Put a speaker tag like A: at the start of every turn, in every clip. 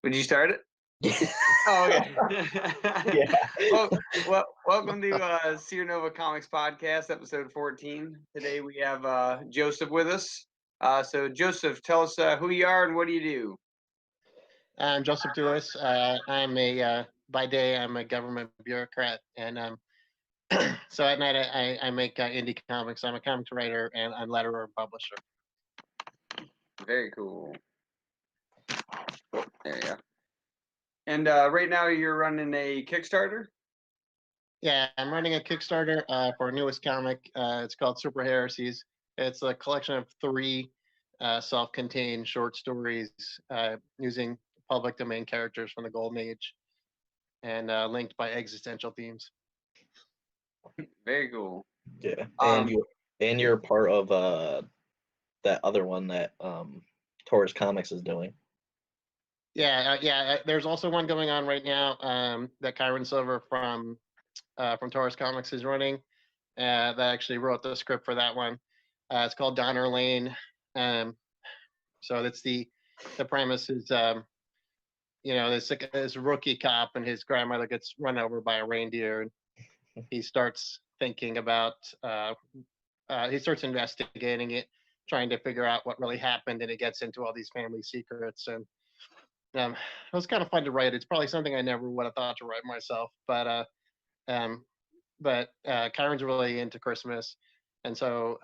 A: Would you start it? Oh, okay.
B: Yeah.
A: Welcome to Sierra Nova Comics Podcast, episode 14. Today we have Joseph with us. So Joseph, tell us who you are and what do you do?
B: I'm Joseph Duis. By day, I'm a government bureaucrat, and so at night, I make indie comics. I'm a comics writer and I'm letterer and publisher.
A: Very cool. Oh, there you go. And right now you're running a Kickstarter?
B: Yeah, I'm running a Kickstarter for a newest comic. It's called Super Heresies. It's a collection of 3 self-contained short stories using public domain characters from the Golden Age and linked by existential themes.
A: Very cool.
C: Yeah, and you're part of that other one that Taurus Comics is doing.
B: Yeah. There's also one going on right now that Kyron Silver from Taurus Comics is running. That actually wrote the script for that one. It's called Donner Lane. So that's the premise is this rookie cop and his grandmother gets run over by a reindeer, and he starts thinking about he starts investigating it, trying to figure out what really happened, and it gets into all these family secrets. And it was kind of fun to write. It's probably something I never would have thought to write myself, but Kyron's really into Christmas, and so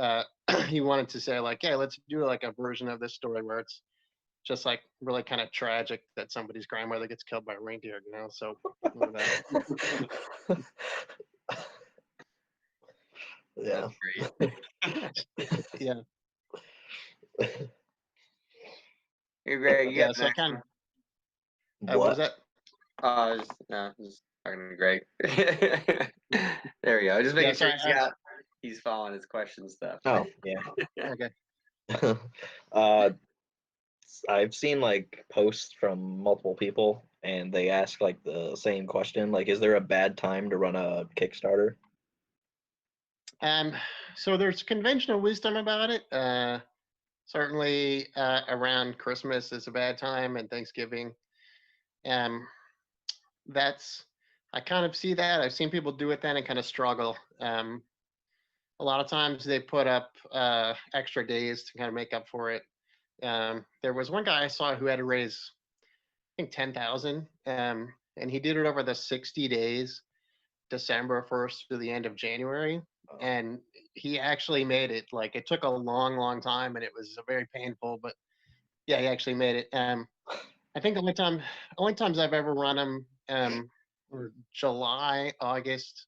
B: he wanted to say like, yeah, let's do like a version of this story where it's just like really kind of tragic that somebody's grandmother gets killed by a reindeer, So
C: Yeah.
B: Yeah.
A: Hey, Greg, you got
B: So kind of.
C: What?
B: What was that?
A: Just talking to Greg. There we go. Just making sure he's following his question stuff.
C: Oh, yeah.
B: Okay.
C: I've seen like posts from multiple people, and they ask like the same question, like, is there a bad time to run a Kickstarter?
B: So there's conventional wisdom about it. Certainly around Christmas is a bad time, and Thanksgiving. I kind of see that. I've seen people do it then and kind of struggle. A lot of times they put up extra days to kind of make up for it. There was one guy I saw who had to raise, I think, 10,000, and he did it over the 60 days, December 1st to the end of January, and he actually made it. Like, it took a long, long time, and it was very painful, but yeah, he actually made it. I think the only times I've ever run them were July, August,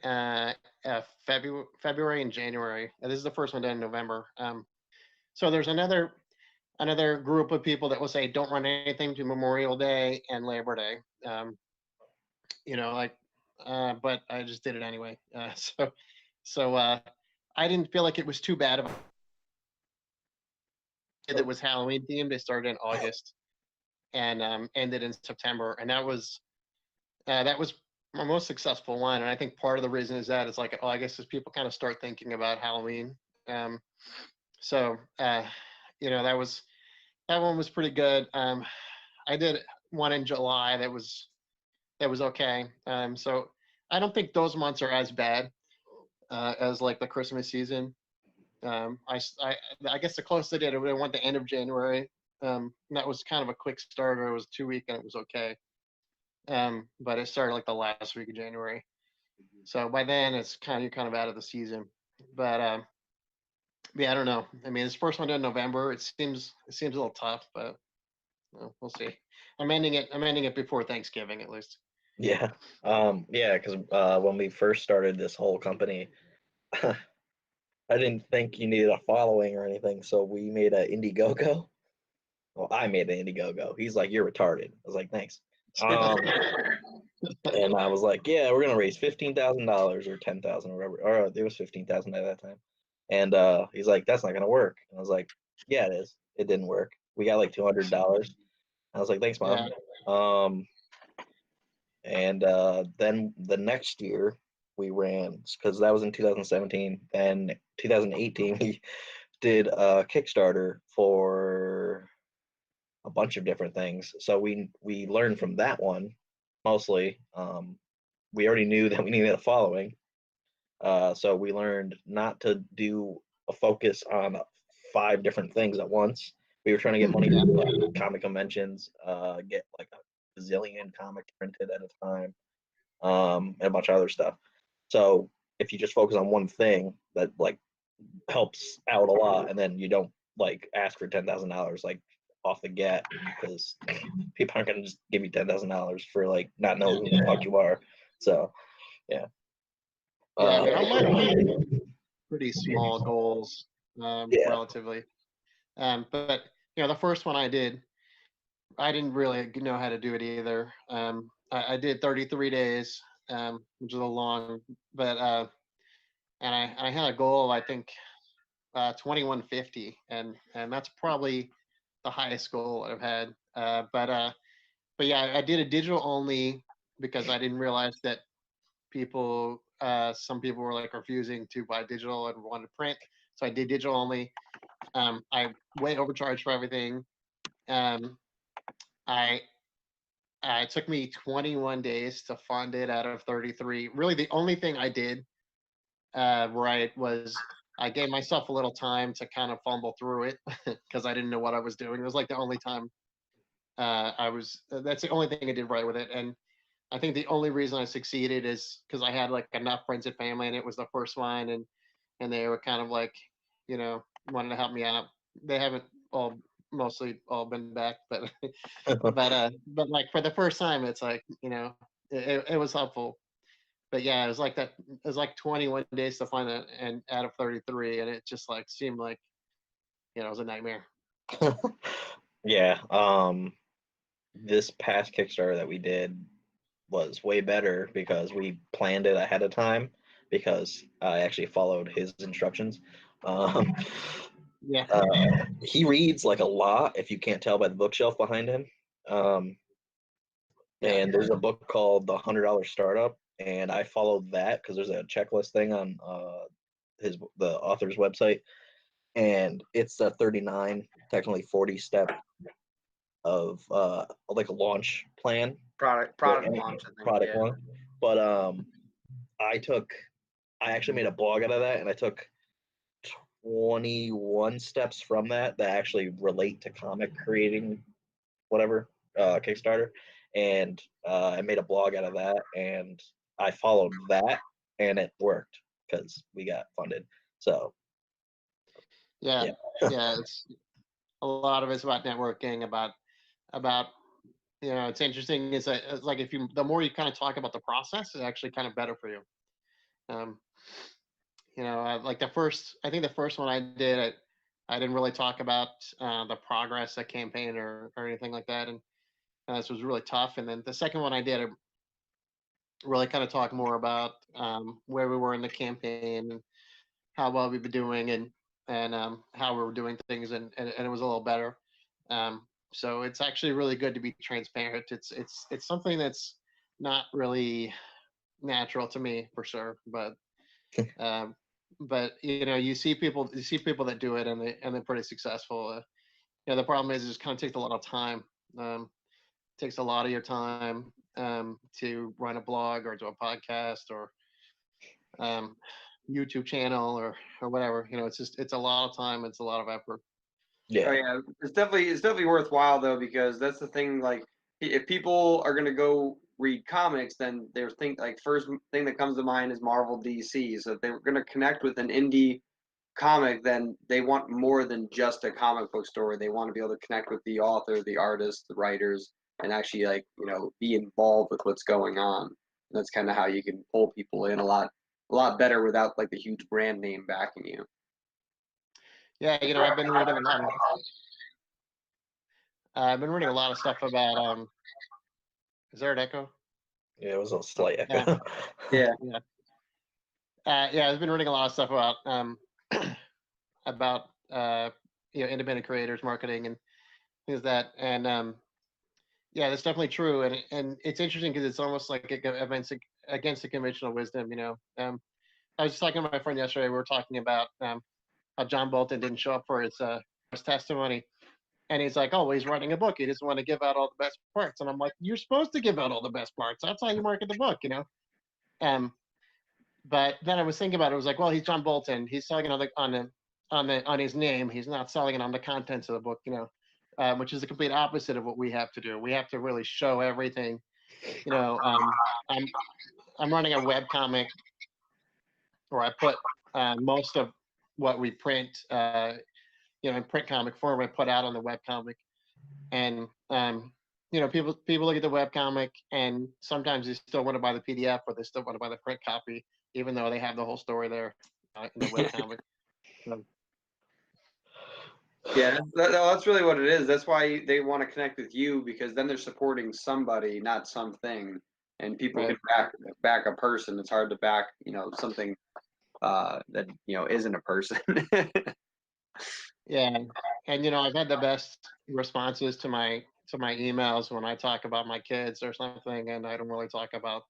B: February, and January. And this is the first one done in November. So there's another group of people that will say don't run anything to Memorial Day and Labor Day. But I just did it anyway. So I didn't feel like it was too bad of it was Halloween themed. They started in August and ended in September, and that was my most successful one. And I think part of the reason is that it's like August as people kind of start thinking about Halloween. That one was pretty good. I did one in July that was okay. So I don't think those months are as bad as like the Christmas season. I guess the closest I did it, I went the end of January. That was kind of a quick starter. It was 2 weeks and it was okay. But it started like the last week of January. So by then it's you're kind of out of the season. But yeah, I don't know. I mean, this first one in November, it seems a little tough, but we'll see. I'm ending it before Thanksgiving at least.
C: Yeah. Because when we first started this whole company, I didn't think you needed a following or anything, so we made an Indiegogo. Well, I made an Indiegogo. He's like, "You're retarded." I was like, "Thanks." And I was like, "Yeah, we're gonna raise $15,000 or 10,000 or whatever." Or it was 15,000 at that time. And he's like, "That's not gonna work." And I was like, "Yeah, it is. It didn't work. We got like $200." I was like, "Thanks, Mom." Yeah. And then the next year we ran, because that was in 2017. And 2018 we did a Kickstarter for a bunch of different things. So we learned from that one mostly. We already knew that we needed a following. So we learned not to do a focus on 5 different things at once. We were trying to get money from like comic conventions, get like a zillion comics printed at a time, and a bunch of other stuff. So if you just focus on one thing, that like helps out a lot, and then you don't like ask for $10,000 like off the get, because people aren't gonna just give you $10,000 for like not knowing who the fuck you are. So yeah.
B: Yeah, I mean, I might have pretty small goals,
C: Yeah.
B: relatively. But the first one I did, I didn't really know how to do it either. I did 33 days, which is a long, but and I had a goal, I think, 2150, and that's probably the highest goal I've had. But yeah, I did a digital only because I didn't realize that some people were like refusing to buy digital and wanted to print. So I did digital only. I way overcharged for everything. Um, I it took me 21 days to fund it out of 33. Really, the only thing I did right was I gave myself a little time to kind of fumble through it because I didn't know what I was doing. It was like the only time that's the only thing I did right with it. And I think the only reason I succeeded is because I had like enough friends and family, and it was the first one, and they were kind of like, wanted to help me out. They haven't mostly all been back, but but like for the first time, it's like it was helpful. But yeah, it was like that. It was like 21 days to find it, and out of 33, and it just like seemed like it was a nightmare.
C: Yeah. This past Kickstarter that we did was way better because we planned it ahead of time, because I actually followed his instructions. Um,
B: Yeah.
C: he reads like a lot, if you can't tell by the bookshelf behind him. And there's a book called The $100 Startup, and I followed that because there's a checklist thing on the author's website, and it's a 39, technically 40 step of like a launch plan,
A: Product launch, I think.
C: product
A: Yeah.
C: launch. But I actually made a blog out of that, and I took 21 steps from that actually relate to comic creating, whatever, Kickstarter, and I made a blog out of that, and I followed that, and it worked because we got funded. So
B: Yeah. It's a lot of it's about networking, about it's interesting is that it's like the more you kind of talk about the process, it's actually kind of better for you. Um, like I think the first one I did, I didn't really talk about the progress of campaign or anything like that, and this was really tough. And then the second one I did, I really kind of talked more about where we were in the campaign and how well we've been doing, and how we were doing things, and it was a little better. So it's actually really good to be transparent. It's something that's not really natural to me for sure, but you see people that do it, and they're pretty successful. The problem is it just kind of takes a lot of time. Takes a lot of your time to run a blog or do a podcast or YouTube channel or whatever. It's a lot of time. It's a lot of effort.
A: Oh yeah, it's definitely worthwhile though, because that's the thing. Like, if people are gonna go read comics, then there's first thing that comes to mind is Marvel, DC. So if they're gonna connect with an indie comic, then they want more than just a comic book story. They want to be able to connect with the author, the artist, the writers, and actually be involved with what's going on. And that's kind of how you can pull people in a lot better without like the huge brand name backing you.
B: Yeah, I've been reading a lot of stuff about is there an echo?
C: Yeah, it was a slight echo.
A: Yeah.
B: I've been reading a lot of stuff about about independent creators marketing and things like that, and that's definitely true, and it's interesting because it's almost like against the conventional wisdom. I was just talking to my friend yesterday. We were talking about how John Bolton didn't show up for his testimony, And he's like, oh, well, he's writing a book. He doesn't want to give out all the best parts. And I'm like, you're supposed to give out all the best parts. That's how you market the book, you know? But then I was thinking about it. I was like, well, he's John Bolton. He's selling it on his name. He's not selling it on the contents of the book, you know, which is the complete opposite of what we have to do. We have to really show everything. You know, I'm running a web comic, or I put most of what we print, you know, in print comic form, I put out on the web comic, and you know, people look at the web comic, and sometimes they still want to buy the PDF, or they still want to buy the print copy, even though they have the whole story there in the web comic. So,
A: Yeah, that's really what it is. That's why they want to connect with you, because then they're supporting somebody, not something. And people
B: Right.
A: can back a person. It's hard to back, you know, something that, you know, isn't a person.
B: yeah, and you know, I've had the best responses to my emails when I talk about my kids or something, and I don't really talk about.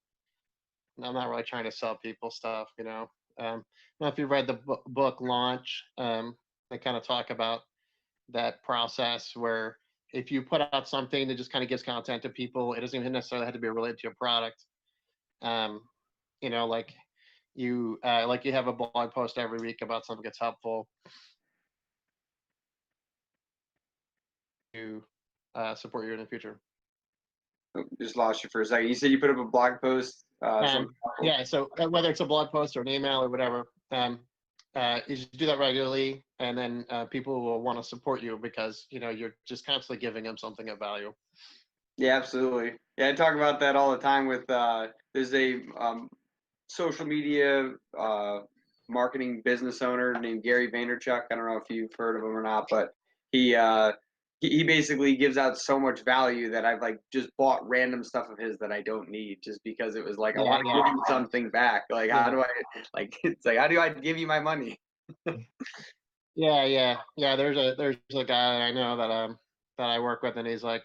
B: I'm not really trying to sell people stuff, you know. I don't know if you read the book Launch. They kind of talk about that process where if you put out something that just kind of gives content to people, it doesn't even necessarily have to be related to your product. You know, like you have a blog post every week about something that's helpful to support you in the future.
A: Just lost you for a second. You said you put up a blog post.
B: Yeah, so whether it's a blog post or an email or whatever, you just do that regularly, and then people will want to support you because you know you're just constantly giving them something of value.
A: Yeah, absolutely. Yeah, I talk about that all the time with there's a social media marketing business owner named Gary Vaynerchuk. I don't know if you've heard of him or not, but he he basically gives out so much value that I've like just bought random stuff of his that I don't need, just because it was like I want to give you something back. Like how do I it's like how do I give you my money?
B: Yeah. There's a guy that I know that I work with, and he's like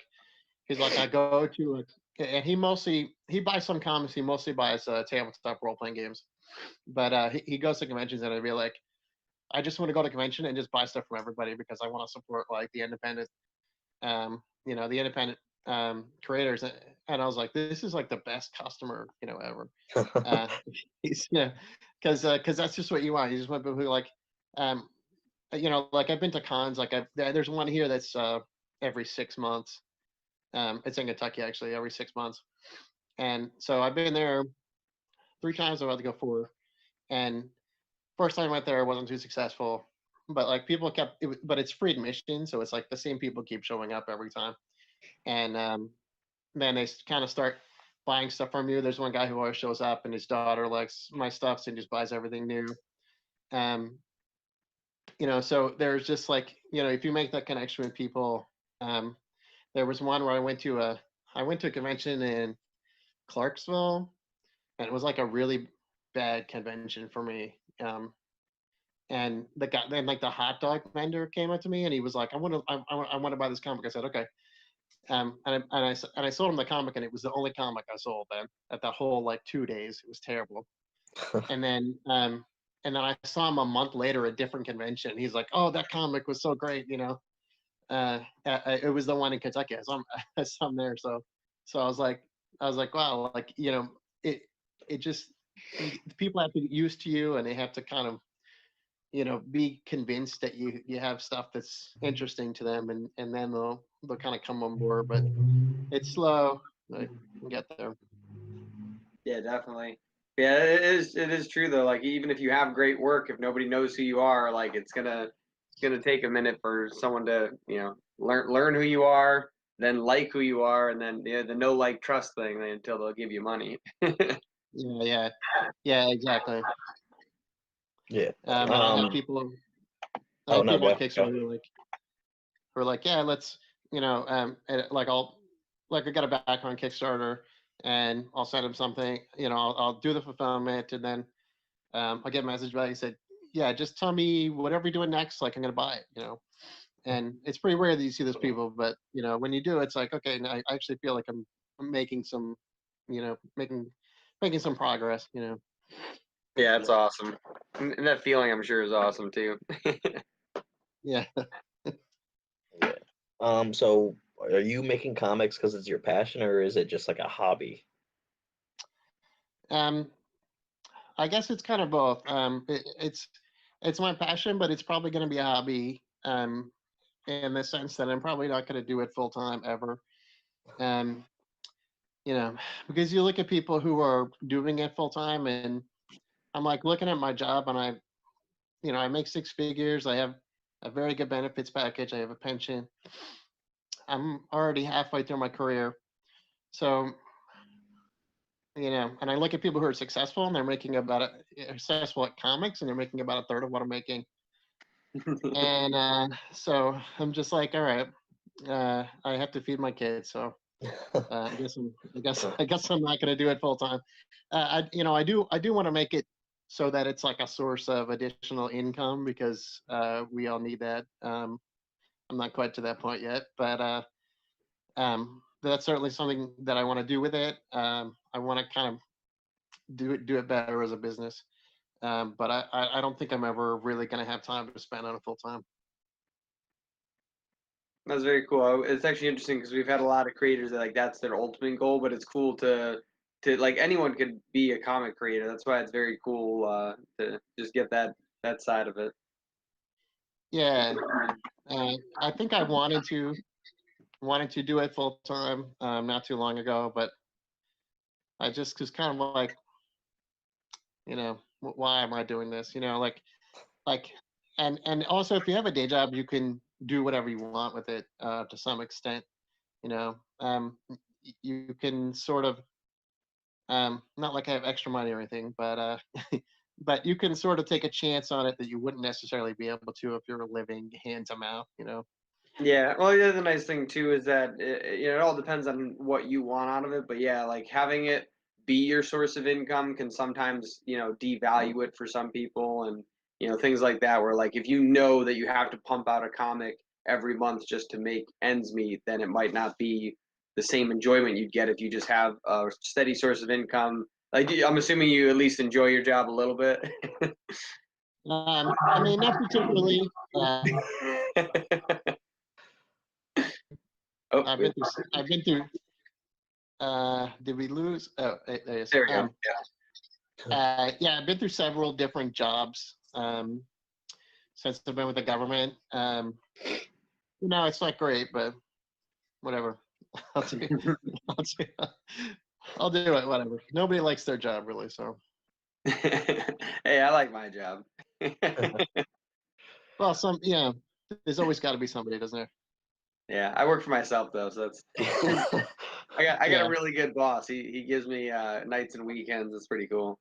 B: I go to and he buys some comics. He mostly buys tabletop role playing games, but he goes to conventions, and he'll be like, I just want to go to convention and just buy stuff from everybody because I want to support like the independent, you know, the independent creators. And I was like, this is like the best customer, you know, ever. He's, you know, because that's just what you want. You just want people who like, you know, like I've been to cons. Like there's one here that's every 6 months. It's in Kentucky actually, every 6 months. And so I've been there 3 times. I'm about to go 4. And first time I went there, I wasn't too successful, but like people kept, but it's free admission, so it's like the same people keep showing up every time, and then they kind of start buying stuff from you. There's one guy who always shows up, and his daughter likes my stuff, so he just buys everything new. You know, so there's just like, you know, if you make that connection with people, there was one where I went to a convention in Clarksville, and it was like a really bad convention for me. And the guy, then like the hot dog vendor came up to me, and he was like, I want to buy this comic. I said, okay. And I sold him the comic, and it was the only comic I sold then at the whole like 2 days. It was terrible. And then I saw him a month later at a different convention. He's like, oh, that comic was so great, you know. It was the one in Kentucky. I saw him there. So I was like, wow, like, you know, it just, people have to get used to you, and they have to kind of, you know, be convinced that you have stuff that's interesting to them, and then they'll kind of come on board. But it's slow. I can get there.
A: Yeah, definitely. Yeah, it is true though. Like even if you have great work, if nobody knows who you are, like it's gonna take a minute for someone to, you know, learn who you are, then like who you are, and then the know like trust thing until they'll give you money.
B: Yeah, exactly.
C: Yeah.
B: I have people. I have people on Kickstarter who are like, yeah, let's, you know, like I got a back on Kickstarter, and I'll send them something, you know, I'll do the fulfillment, and then I'll get a message back. He said, yeah, just tell me whatever you're doing next, like I'm gonna buy it, you know. And it's pretty rare that you see those people, but you know, when you do, it's like, okay, now I actually feel like I'm making some, you know, making some progress, you know.
A: Yeah, it's awesome. And that feeling, I'm sure, is awesome too.
B: Yeah.
C: Yeah. So are you making comics because it's your passion, or is it just like a hobby?
B: Um, I guess it's kind of both. It's my passion, but it's probably going to be a hobby. In the sense that I'm probably not going to do it full time ever. Um, you know, because you look at people who are doing it full time, and I'm like looking at my job, and I make 6 figures. I have a very good benefits package. I have a pension. I'm already halfway through my career, so and I look at people who are successful, and they're making about successful at comics, and they're making about a third of what I'm making. And so I'm just like, all right, I have to feed my kids, so I guess I'm not going to do it full time. I do want to make it so that it's like a source of additional income because we all need that. I'm not quite to that point yet, but that's certainly something that I want to do with it. I want to kind of do it better as a business. But I don't think I'm ever really going to have time to spend on it full time.
A: That's very cool. It's actually interesting because we've had a lot of creators that like that's their ultimate goal, but it's cool to like anyone could be a comic creator. That's why it's very cool to just get that side of it.
B: Yeah, I think I wanted to do it full time not too long ago, but I just was kind of like, why am I doing this? Like, and also if you have a day job, you can do whatever you want with it to some extent. You can sort of not like I have extra money or anything, but but you can sort of take a chance on it that you wouldn't necessarily be able to if you're living hand to mouth.
A: Yeah, well, the other nice thing too is that it all depends on what you want out of it. But yeah, like having it be your source of income can sometimes, devalue it for some people, and things like that. Where like if you know that you have to pump out a comic every month just to make ends meet, then it might not be the same enjoyment you'd get if you just have a steady source of income. Like I'm assuming you at least enjoy your job a little bit.
B: I mean, not particularly.
A: Oh,
B: I've been through. Did we lose? Oh, there it is.
A: there we go.
B: Yeah, I've been through several different jobs since I've been with the government. It's not great, but whatever. I'll do, I'll do, I'll do it. Whatever. Nobody likes their job really, so.
A: Hey, I like my job.
B: Well, there's always got to be somebody, doesn't there?
A: Yeah, I work for myself though, so that's I got
B: Yeah.
A: a really good boss. He gives me nights and weekends. It's pretty cool.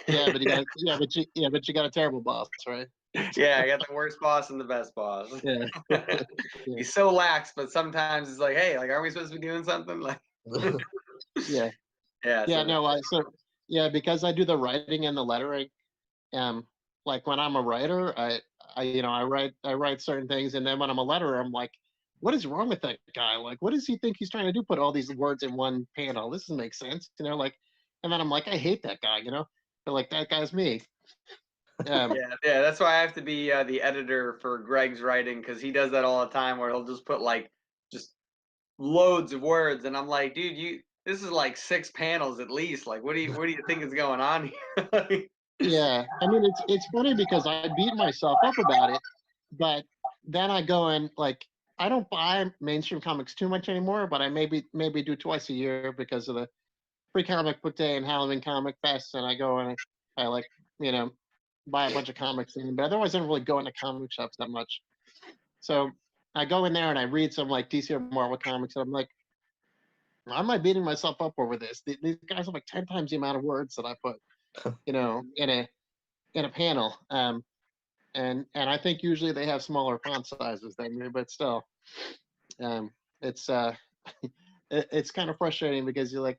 B: Yeah, but you got a terrible boss, right?
A: Yeah, I got the worst boss and the best boss.
B: Yeah. Yeah.
A: He's so lax, but sometimes it's like, hey, like, aren't we supposed to be doing something? Like,
B: Yeah.
A: yeah,
B: Yeah.
A: so
B: No. Yeah, because I do the writing and the lettering. Like when I'm a writer, I write certain things, and then when I'm a letterer, I'm like, what is wrong with that guy? Like, what does he think he's trying to do? Put all these words in one panel. This doesn't make sense, like. And then I'm like, I hate that guy, But like that guy's me.
A: yeah, that's why I have to be the editor for Greg's writing because he does that all the time, where he'll just put like just loads of words, and I'm like, dude, this is like 6 panels at least. Like, what do you think is going on here?
B: Yeah, I mean it's funny because I beat myself up about it, but then I go and like I don't buy mainstream comics too much anymore, but I maybe do twice a year because of the free comic book day and Halloween Comic Fest, and I go and I like buy a bunch of comics in, but otherwise I don't really go into comic shops that much. So I go in there and I read some like DC or Marvel comics, and I'm like, why am I beating myself up over this? These guys have like 10 times the amount of words that I put, in a panel. And I think usually they have smaller font sizes than me, but still, um, it's it's kind of frustrating because you're like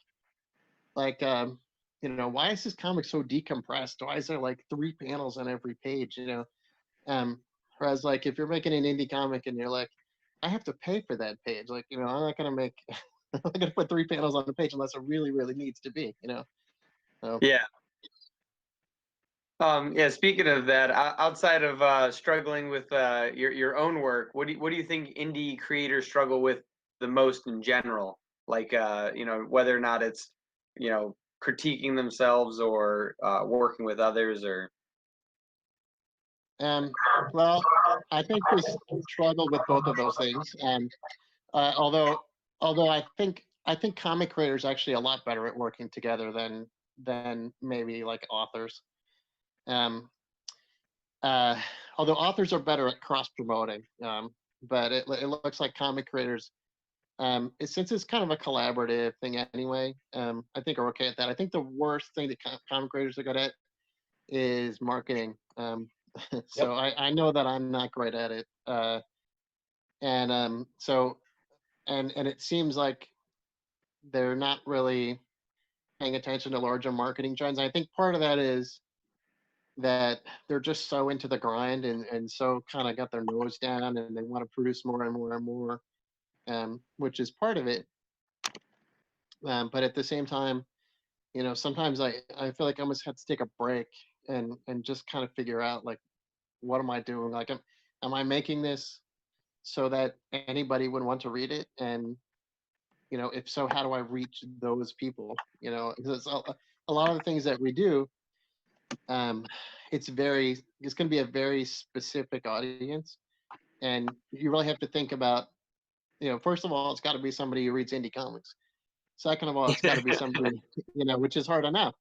B: why is this comic so decompressed? Why is there like 3 panels on every page? Whereas like if you're making an indie comic and you're like, I have to pay for that page, like I'm not gonna make I'm not gonna put 3 panels on the page unless it really really needs to be. So.
A: Yeah. Yeah, speaking of that, outside of struggling with your own work, what do you think indie creators struggle with the most in general? Like whether or not it's critiquing themselves or working with others or
B: Um, well, I think we struggle with both of those things. Although I think comic creators are actually a lot better at working together than maybe like authors. Um, uh, Although authors are better at cross promoting, but it looks like comic creators, since it's kind of a collaborative thing anyway, I think are okay at that. I think the worst thing that comic creators are good at is marketing.
C: Yep.
B: So I know that I'm not great at it, and so and it seems like they're not really paying attention to larger marketing trends. I think part of that is that they're just so into the grind and so kind of got their nose down and they want to produce more and more and more, which is part of it. But at the same time, sometimes I feel like I almost have to take a break and just kind of figure out like, what am I doing? Like, am I making this so that anybody would want to read it? And if so, how do I reach those people? Because a lot of the things that we do, um, it's going to be a very specific audience, and you really have to think about, first of all, it's got to be somebody who reads indie comics. Second of all, it's got to be somebody, which is hard enough.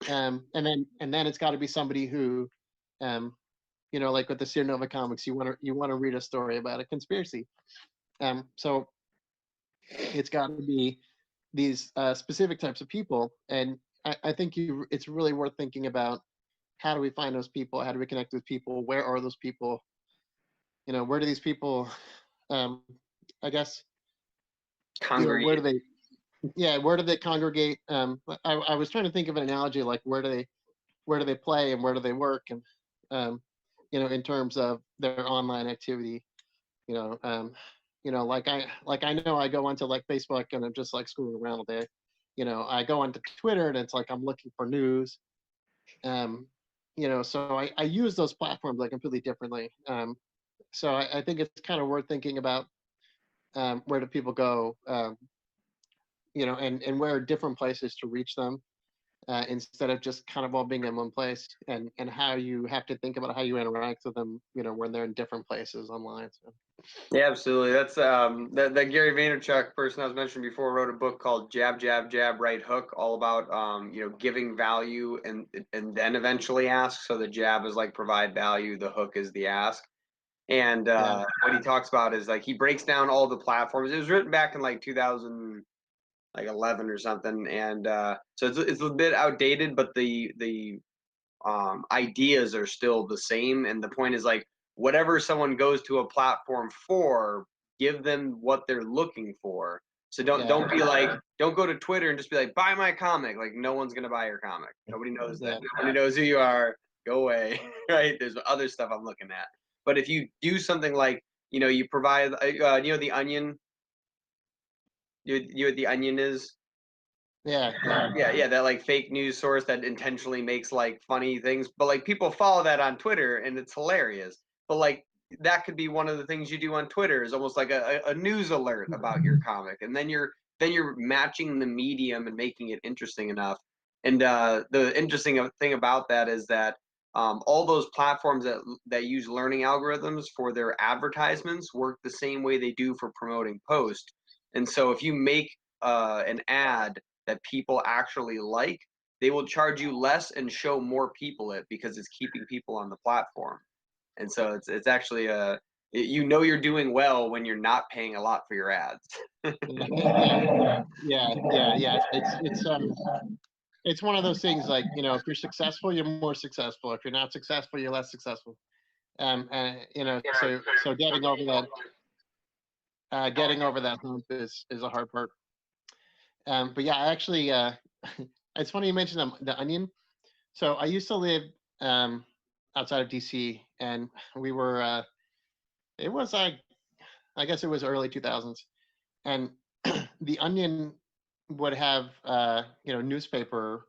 B: And then it's got to be somebody who, like with the Sierra Nova comics, you want to read a story about a conspiracy. So it's got to be these specific types of people, and I think it's really worth thinking about, how do we find those people? How do we connect with people? Where are those people? Where do these people? Um, I guess where do
A: congregate?
B: they? Yeah, where do they congregate? I was trying to think of an analogy, like where do they play and where do they work, and in terms of their online activity. You know, um, like I know I go onto like Facebook and I'm just like screwing around all day. I go onto Twitter and it's like I'm looking for news. Um, so I use those platforms like completely differently. So I think it's kind of worth thinking about, where do people go, and where are different places to reach them, instead of just kind of all being in one place, and how you have to think about how you interact with them, when they're in different places online. So.
A: Yeah, absolutely. That's that Gary Vaynerchuk person I was mentioning before wrote a book called Jab Jab Jab Right Hook, all about giving value and then eventually ask. So the jab is like provide value, the hook is the ask. And
B: Yeah.
A: what he talks about is like he breaks down all the platforms. It was written back in like 2011 or something, and so it's a bit outdated, but the ideas are still the same. And the point is like whatever someone goes to a platform for, give them what they're looking for. So don't
B: Yeah.
A: don't be like don't go to Twitter and just be like buy my comic. Like no one's gonna buy your comic. Nobody knows that.
B: Yeah.
A: Nobody knows who you are. Go away. Right? There's other stuff I'm looking at. But if you do something like you provide the Onion. You know what the Onion is?
B: Yeah. Yeah.
A: Yeah, that like fake news source that intentionally makes like funny things, but like people follow that on Twitter and it's hilarious. But like that could be one of the things you do on Twitter is almost like a news alert about your comic, and then you're matching the medium and making it interesting enough. And the interesting thing about that is that all those platforms that use learning algorithms for their advertisements work the same way they do for promoting post. And so if you make an ad that people actually like, they will charge you less and show more people it because it's keeping people on the platform. And so it's actually you're doing well when you're not paying a lot for your ads.
B: Yeah. Yeah. Yeah. Yeah. It's one of those things, like, if you're successful, you're more successful. If you're not successful, you're less successful. So getting over that hump is a hard part. But yeah, actually, it's funny you mentioned the Onion. So I used to live, um, outside of DC, and we were. It was like, I guess it was early 2000s, and the Onion would have, newspaper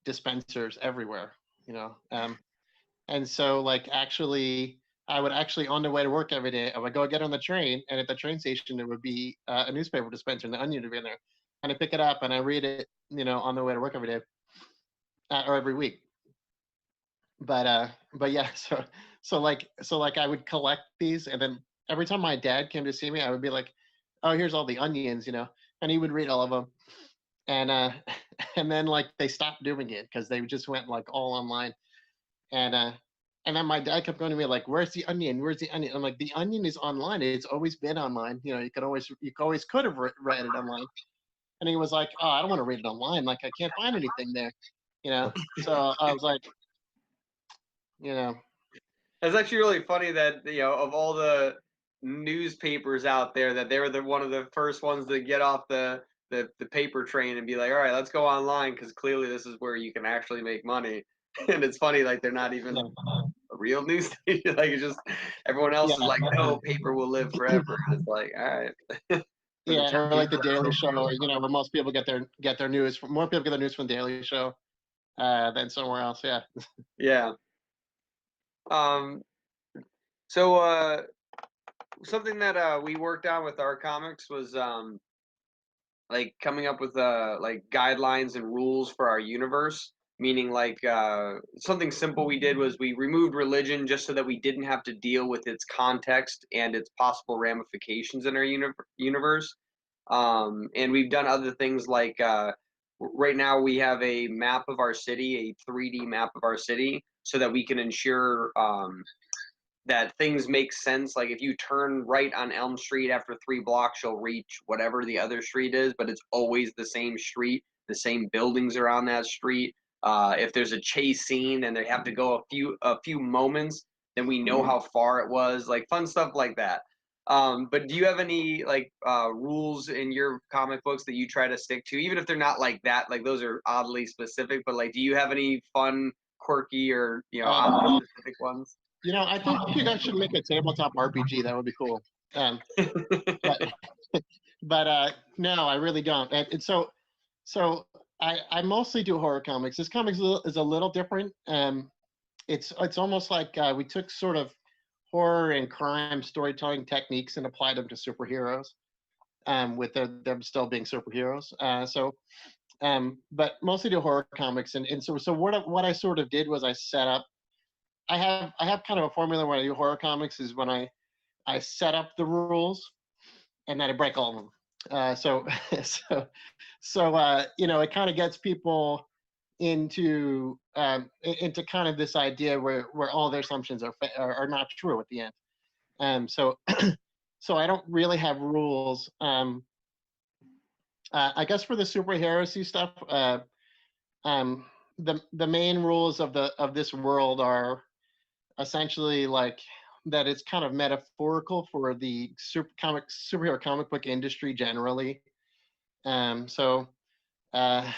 B: dispensers everywhere. And so like actually I would actually on the way to work every day, I would go get on the train, and at the train station there would be a newspaper dispenser, and the Onion would be in there, and I pick it up and I read it, on the way to work every day, or every week. But yeah, so like I would collect these, and then every time my dad came to see me, I would be like, oh, here's all the Onions, and he would read all of them, and and then like they stopped doing it because they just went like all online, and and then my dad kept going to me like, where's the Onion, where's the Onion? I'm like, the Onion is online, it's always been online, you always could have read it online. And he was like, oh, I don't want to read it online, like I can't find anything there, so I was like, you know
A: It's actually really funny that of all the newspapers out there, that they were one of the first ones to get off the paper train and be like, all right, let's go online because clearly this is where you can actually make money. And it's funny, like they're not even a real news station. Like it's just everyone else is
B: yeah.
A: like, no, paper will live forever. And it's like, all right.
B: Yeah, or like the Daily Show, where most people get their news from, more people get their news from the Daily Show than somewhere else. Yeah.
A: Yeah. Um. So something that we worked on with our comics was like coming up with like guidelines and rules for our universe. Meaning, like something simple we did was we removed religion just so that we didn't have to deal with its context and its possible ramifications in our universe. And we've done other things like right now we have a map of our city, a 3D map of our city, so that we can ensure that things make sense. Like if you turn right on Elm Street after 3 blocks, you'll reach whatever the other street is, but it's always the same street, the same buildings are on that street. If there's a chase scene and they have to go a few moments, then we know how far it was. Like fun stuff like that. But do you have any like rules in your comic books that you try to stick to, even if they're not like that? Like those are oddly specific, but like, do you have any fun, quirky, or oddly specific ones?
B: I think you guys should make a tabletop RPG. That would be cool. But but no, I really don't. And so I mostly do horror comics. This comic is a little different. It's almost like we took sort of horror and crime storytelling techniques and applied them to superheroes, with them still being superheroes. But mostly do horror comics, and so what I sort of did was I set up. I have kind of a formula when I do horror comics is when I set up the rules and then I break all of them. So it kind of gets people into kind of this idea where all their assumptions are not true at the end. So so I don't really have rules. I guess for the superhero stuff, the main rules of this world are essentially like that it's kind of metaphorical for the superhero comic book industry generally. So the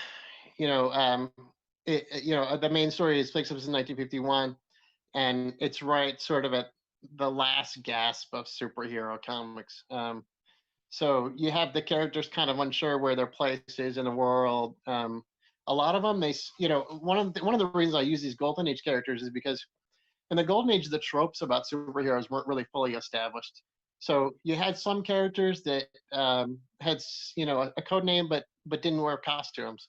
B: main story takes place in 1951, and it's right sort of at the last gasp of superhero comics. So you have the characters kind of unsure where their place is in the world. A lot of them, one of the reasons I use these Golden Age characters is because in the Golden Age, the tropes about superheroes weren't really fully established. So you had some characters that had a code name but didn't wear costumes.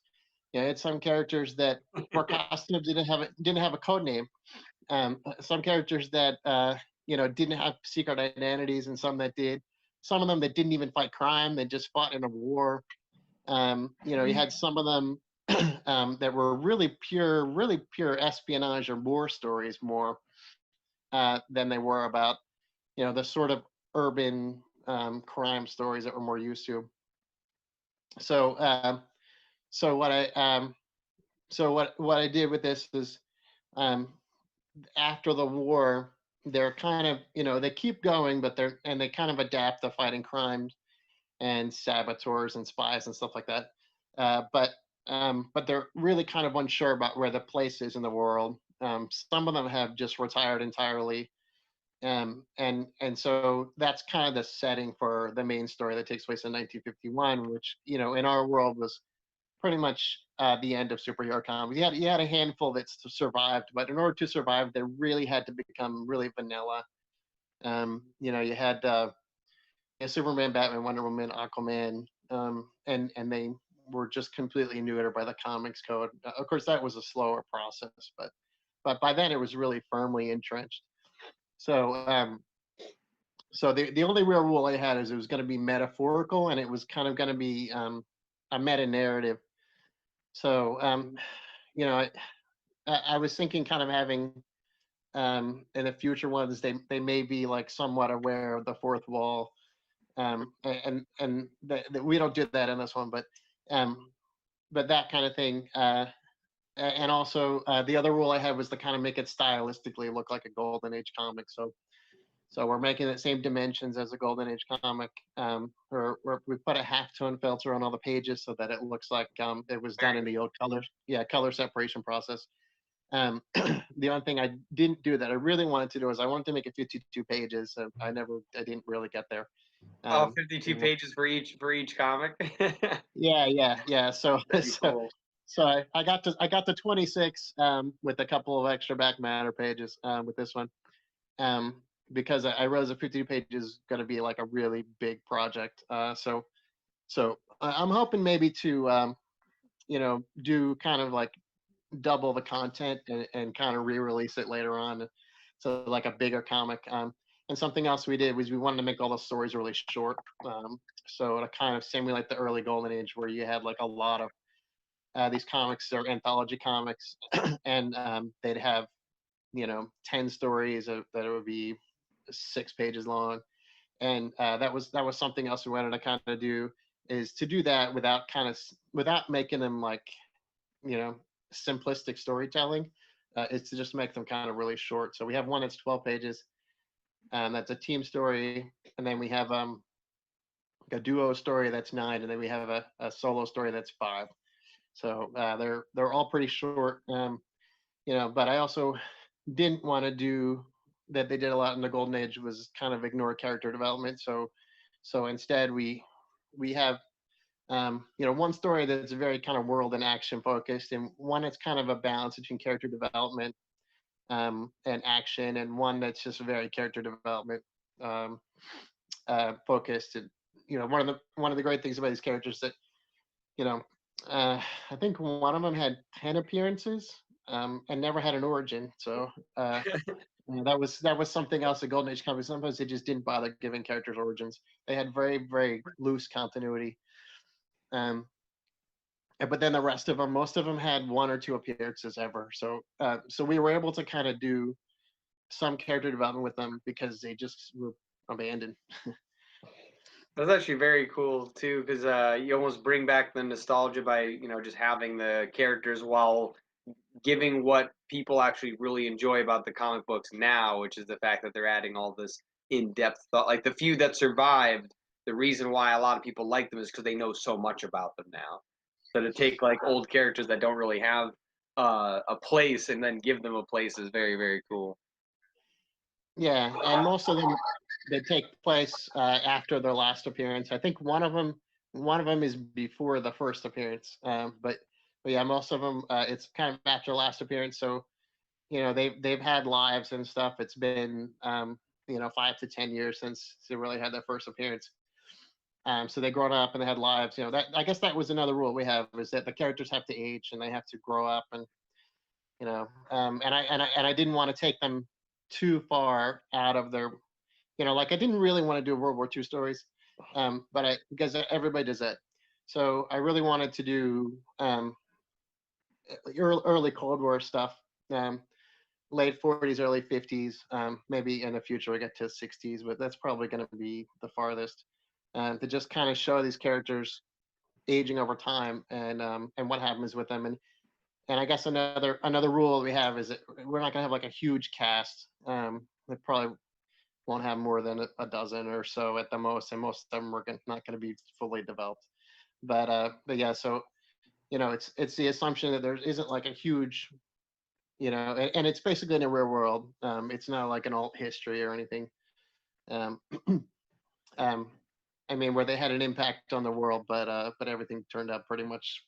B: You had some characters that wore costumes didn't have a code name. Some characters that didn't have secret identities, and some that did. Some of them that didn't even fight crime; they just fought in a war. You had some of them that were really pure espionage or war stories more than they were about the sort of urban crime stories that we're more used to. So what I did with this is after the war they're kind of they keep going, but they kind of adapt to fighting crimes and saboteurs and spies and stuff like that. But they're really kind of unsure about where the place is in the world. Some of them have just retired entirely. And so that's kind of the setting for the main story that takes place in 1951, which, in our world was pretty much the end of superhero comics. You had a handful that survived, but in order to survive, they really had to become really vanilla. You had Superman, Batman, Wonder Woman, Aquaman, and they were just completely neutered by the comics code. Of course, that was a slower process, but by then it was really firmly entrenched. So the only real rule I had is it was going to be metaphorical, and it was kind of going to be a meta narrative. So I was thinking kind of having in the future ones they may be like somewhat aware of the fourth wall, and we don't do that in this one, but that kind of thing. And also the other rule I had was to kind of make it stylistically look like a Golden Age comic. So we're making the same dimensions as a Golden Age comic. We put a halftone filter on all the pages so that it looks like it was done in the old color separation process. The only thing I didn't do that I really wanted to do is I wanted to make it 52 pages. So I didn't really get there.
A: 52 pages for each comic.
B: Yeah. So
A: That'd be cool.
B: so I got to 26 with a couple of extra back matter pages with this one. Because I realized that 52 pages is going to be like a really big project. So I'm hoping maybe to, do kind of like double the content and kind of re-release it later on. So like a bigger comic. And something else we did was we wanted to make all the stories really short. So to kind of simulate the early Golden Age where you had like a lot of these comics or anthology comics and they'd have, 10 stories that it would be 6 pages long, and that was something else we wanted to kind of do, is to do that without making them like simplistic storytelling. Is to just make them kind of really short. So we have one that's 12 pages, and that's a team story, and then we have a duo story that's 9, and then we have a solo story that's 5. So they're all pretty short, but I also didn't want to do that they did a lot in the Golden Age was kind of ignore character development. So instead we have one story that's very kind of world and action focused, and one that's kind of a balance between character development and action, and one that's just very character development focused. And one of the great things about these characters that I think one of them had 10 appearances and never had an origin. So that was something else. The Golden Age comics, sometimes they just didn't bother giving characters origins. They had very, very loose continuity. But then the rest of them, most of them had 1 or 2 appearances ever. So we were able to kind of do some character development with them because they just were abandoned.
A: That's actually very cool too, because you almost bring back the nostalgia by just having the characters while giving what people actually really enjoy about the comic books now, which is the fact that they're adding all this in-depth thought. Like the few that survived, the reason why a lot of people like them is because they know so much about them now. So to take like old characters that don't really have a place and then give them a place is very, very cool.
B: Yeah, and most of them they take place after their last appearance. I think one of them is before the first appearance. But yeah, most of them it's kind of after last appearance. So they've had lives and stuff. It's been 5 to 10 years since they really had their first appearance. So they grown up and they had lives. That I guess that was another rule we have, is that the characters have to age and they have to grow up, and and I didn't want to take them too far out of their, like I didn't really want to do World War II stories, but because everybody does that. So I really wanted to do early Cold War stuff, late 40s, early 50s, maybe in the future we get to 60s, but that's probably going to be the farthest. To just kind of show these characters aging over time and what happens with them. And I guess another rule we have is that we're not going to have like a huge cast. We probably won't have more than a dozen or so at the most, and most of them are not going to be fully developed. But yeah, so it's the assumption that there isn't like a huge, and it's basically in a real world. It's not like an alt history or anything. I mean, where they had an impact on the world, but everything turned out pretty much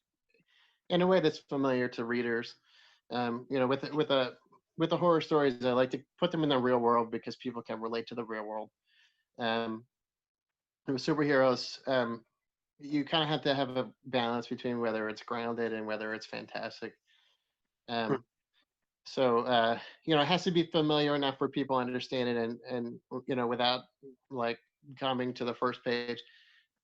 B: in a way that's familiar to readers. You know, with the horror stories, I like to put them in the real world because people can relate to the real world. Um, with superheroes, you kind of have to have a balance between whether it's grounded and whether it's fantastic. Um, so you know, it has to be familiar enough for people to understand it, and you know, without like coming to the first page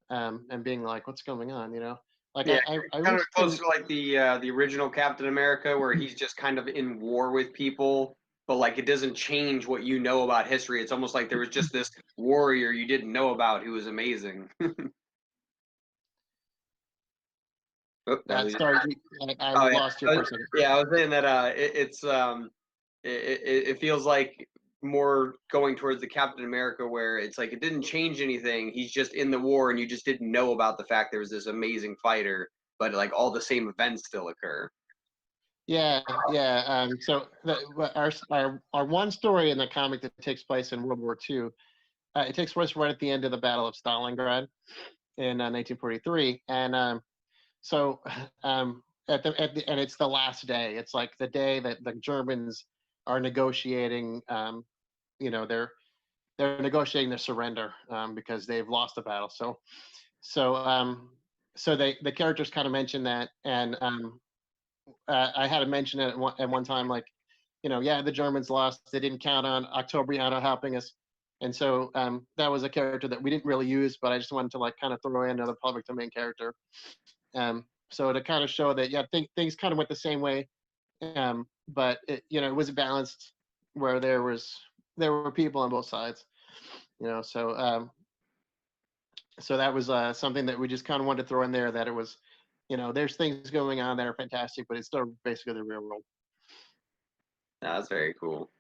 B: and being like, "What's going on?" You know, like
A: Yeah,
B: I
A: kind
B: wish
A: of close to like the original Captain America, where he's just kind of in war with people, but like it doesn't change what you know about history. It's almost like there was just this warrior you didn't know about who was amazing. Oh, that was
B: sorry, I
A: oh yeah,
B: lost you for a second.
A: yeah. I was saying that it feels like more going towards the Captain America, where it's like it didn't change anything. He's just in the war, and you just didn't know about the fact there was this amazing fighter, but like all the same events still occur.
B: Yeah, yeah. So our one story in the comic that takes place in World War II, it takes place right at the end of the Battle of Stalingrad in 1943, and so and it's the last day. It's like the day that the Germans are negotiating. You know, they're negotiating their surrender because they've lost the battle. So so the characters kind of mention that, and I had to mention it at one time, like, you know, yeah, the Germans lost. They didn't count on Octobriano helping us. And so that was a character that we didn't really use, but I just wanted to like kind of throw in another public domain character. So to kind of show that, yeah, things kind of went the same way, but it, you know, it was balanced where there were people on both sides, you know. So that was something that we just kind of wanted to throw in there, that it was, you know, there's things going on that are fantastic, but it's still basically the real world.
A: That's very cool.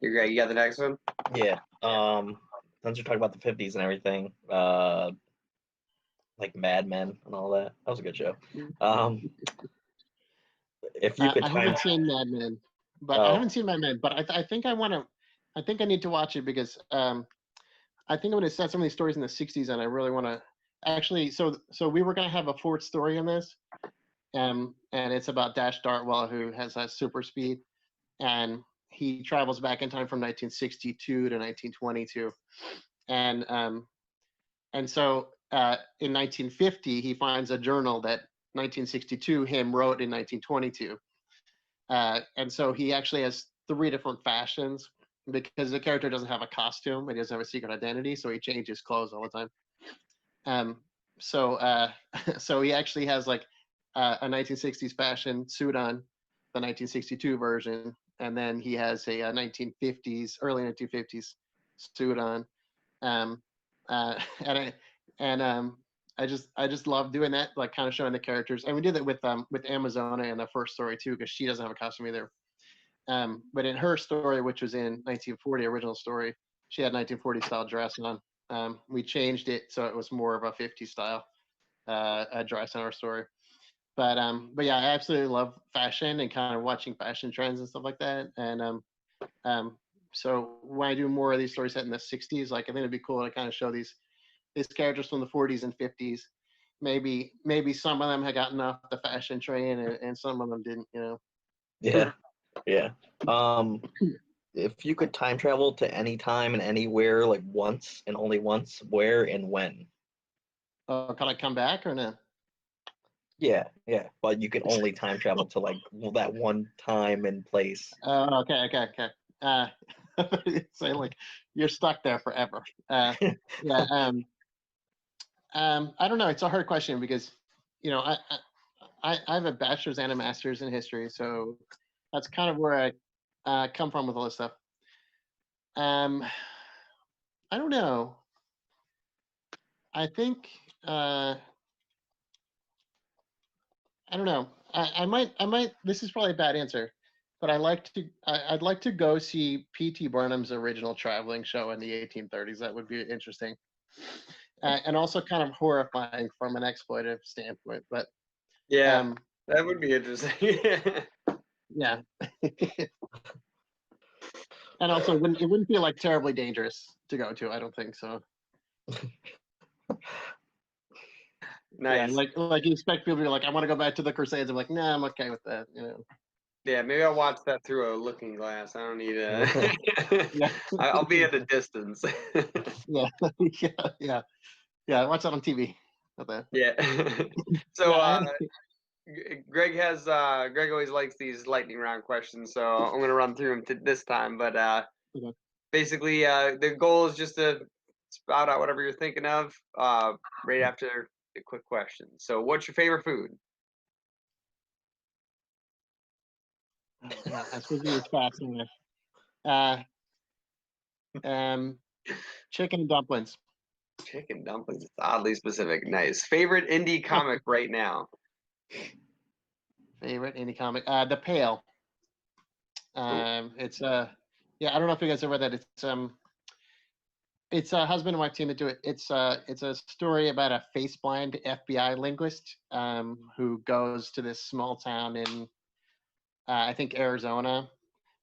A: You're great. You got the next one?
C: Yeah. Since you're talking about the 50s and everything, like Mad Men and all that. That was a good show. If you could
B: I
C: time,
B: haven't seen Mad Men, but I
C: oh,
B: haven't seen Mad Men, but I think I want to. I think I need to watch it because I think I'm going to set some of these stories in the '60s, and I really want to. Actually, so we were going to have a fourth story in this, and it's about Dash Dartwell, who has a super speed, and he travels back in time from 1962 to 1922, and so in 1950 he finds a journal that 1962 him wrote in 1922. And so he actually has three different fashions because the character doesn't have a costume. He doesn't have a secret identity, so he changes clothes all the time. So so he actually has like a 1960s fashion suit on, the 1962 version, and then he has a 1950s, early 1950s suit on. Um, and I just love doing that, like kind of showing the characters. And we did that with Amazona in the first story too, because she doesn't have a costume either. But in her story, which was in 1940, original story, she had 1940 style dress on. We changed it so it was more of a 50 style dress in our story. But yeah, I absolutely love fashion and kind of watching fashion trends and stuff like that. And so when I do more of these stories set in the 60s, like I think it'd be cool to kind of show these characters from the 40s and 50s. Maybe some of them had gotten off the fashion train, and some of them didn't. You know.
C: yeah, yeah. If you could time travel to any time and anywhere, like once and only once, where and when?
B: Can I come back or no?
C: Yeah, yeah. But you can only time travel to like that one time and place.
B: Okay. Say like you're stuck there forever. Yeah. I don't know. It's a hard question because, you know, I have a bachelor's and a master's in history, so that's kind of where I come from with all this stuff. Um, I don't know. I think I don't know. I might. This is probably a bad answer, but I'd like to go see P.T. Barnum's original traveling show in the 1830s. That would be interesting, and also kind of horrifying from an exploitive standpoint. But
A: Yeah,
B: um,
A: that would be interesting.
B: yeah, and also it wouldn't feel like terribly dangerous to go to. I don't think so.
A: Nice.
B: like you expect people to be like, I want to go back to the Crusades. I'm like, nah, I'm okay with that.
A: Yeah, maybe I'll watch that through a looking glass. I don't need a.
B: Yeah.
A: I'll be at a distance.
B: Yeah, yeah. Watch that on TV. Okay.
A: Yeah. So
B: Yeah,
A: Greg always likes these lightning round questions, so I'm gonna run through them this time. But
B: Okay.
A: basically, the goal is just to spout out whatever you're thinking of right after a quick question. So, what's your favorite food?
B: Yeah, I suppose it's fascinating. Uh, chicken and dumplings.
A: Chicken dumplings. It's oddly specific. Nice. Favorite indie comic right now?
B: Favorite indie comic. The Pale. It's yeah, I don't know if you guys ever read that. It's a husband and wife team that do it. It's a story about a face blind FBI linguist who goes to this small town in I think Arizona,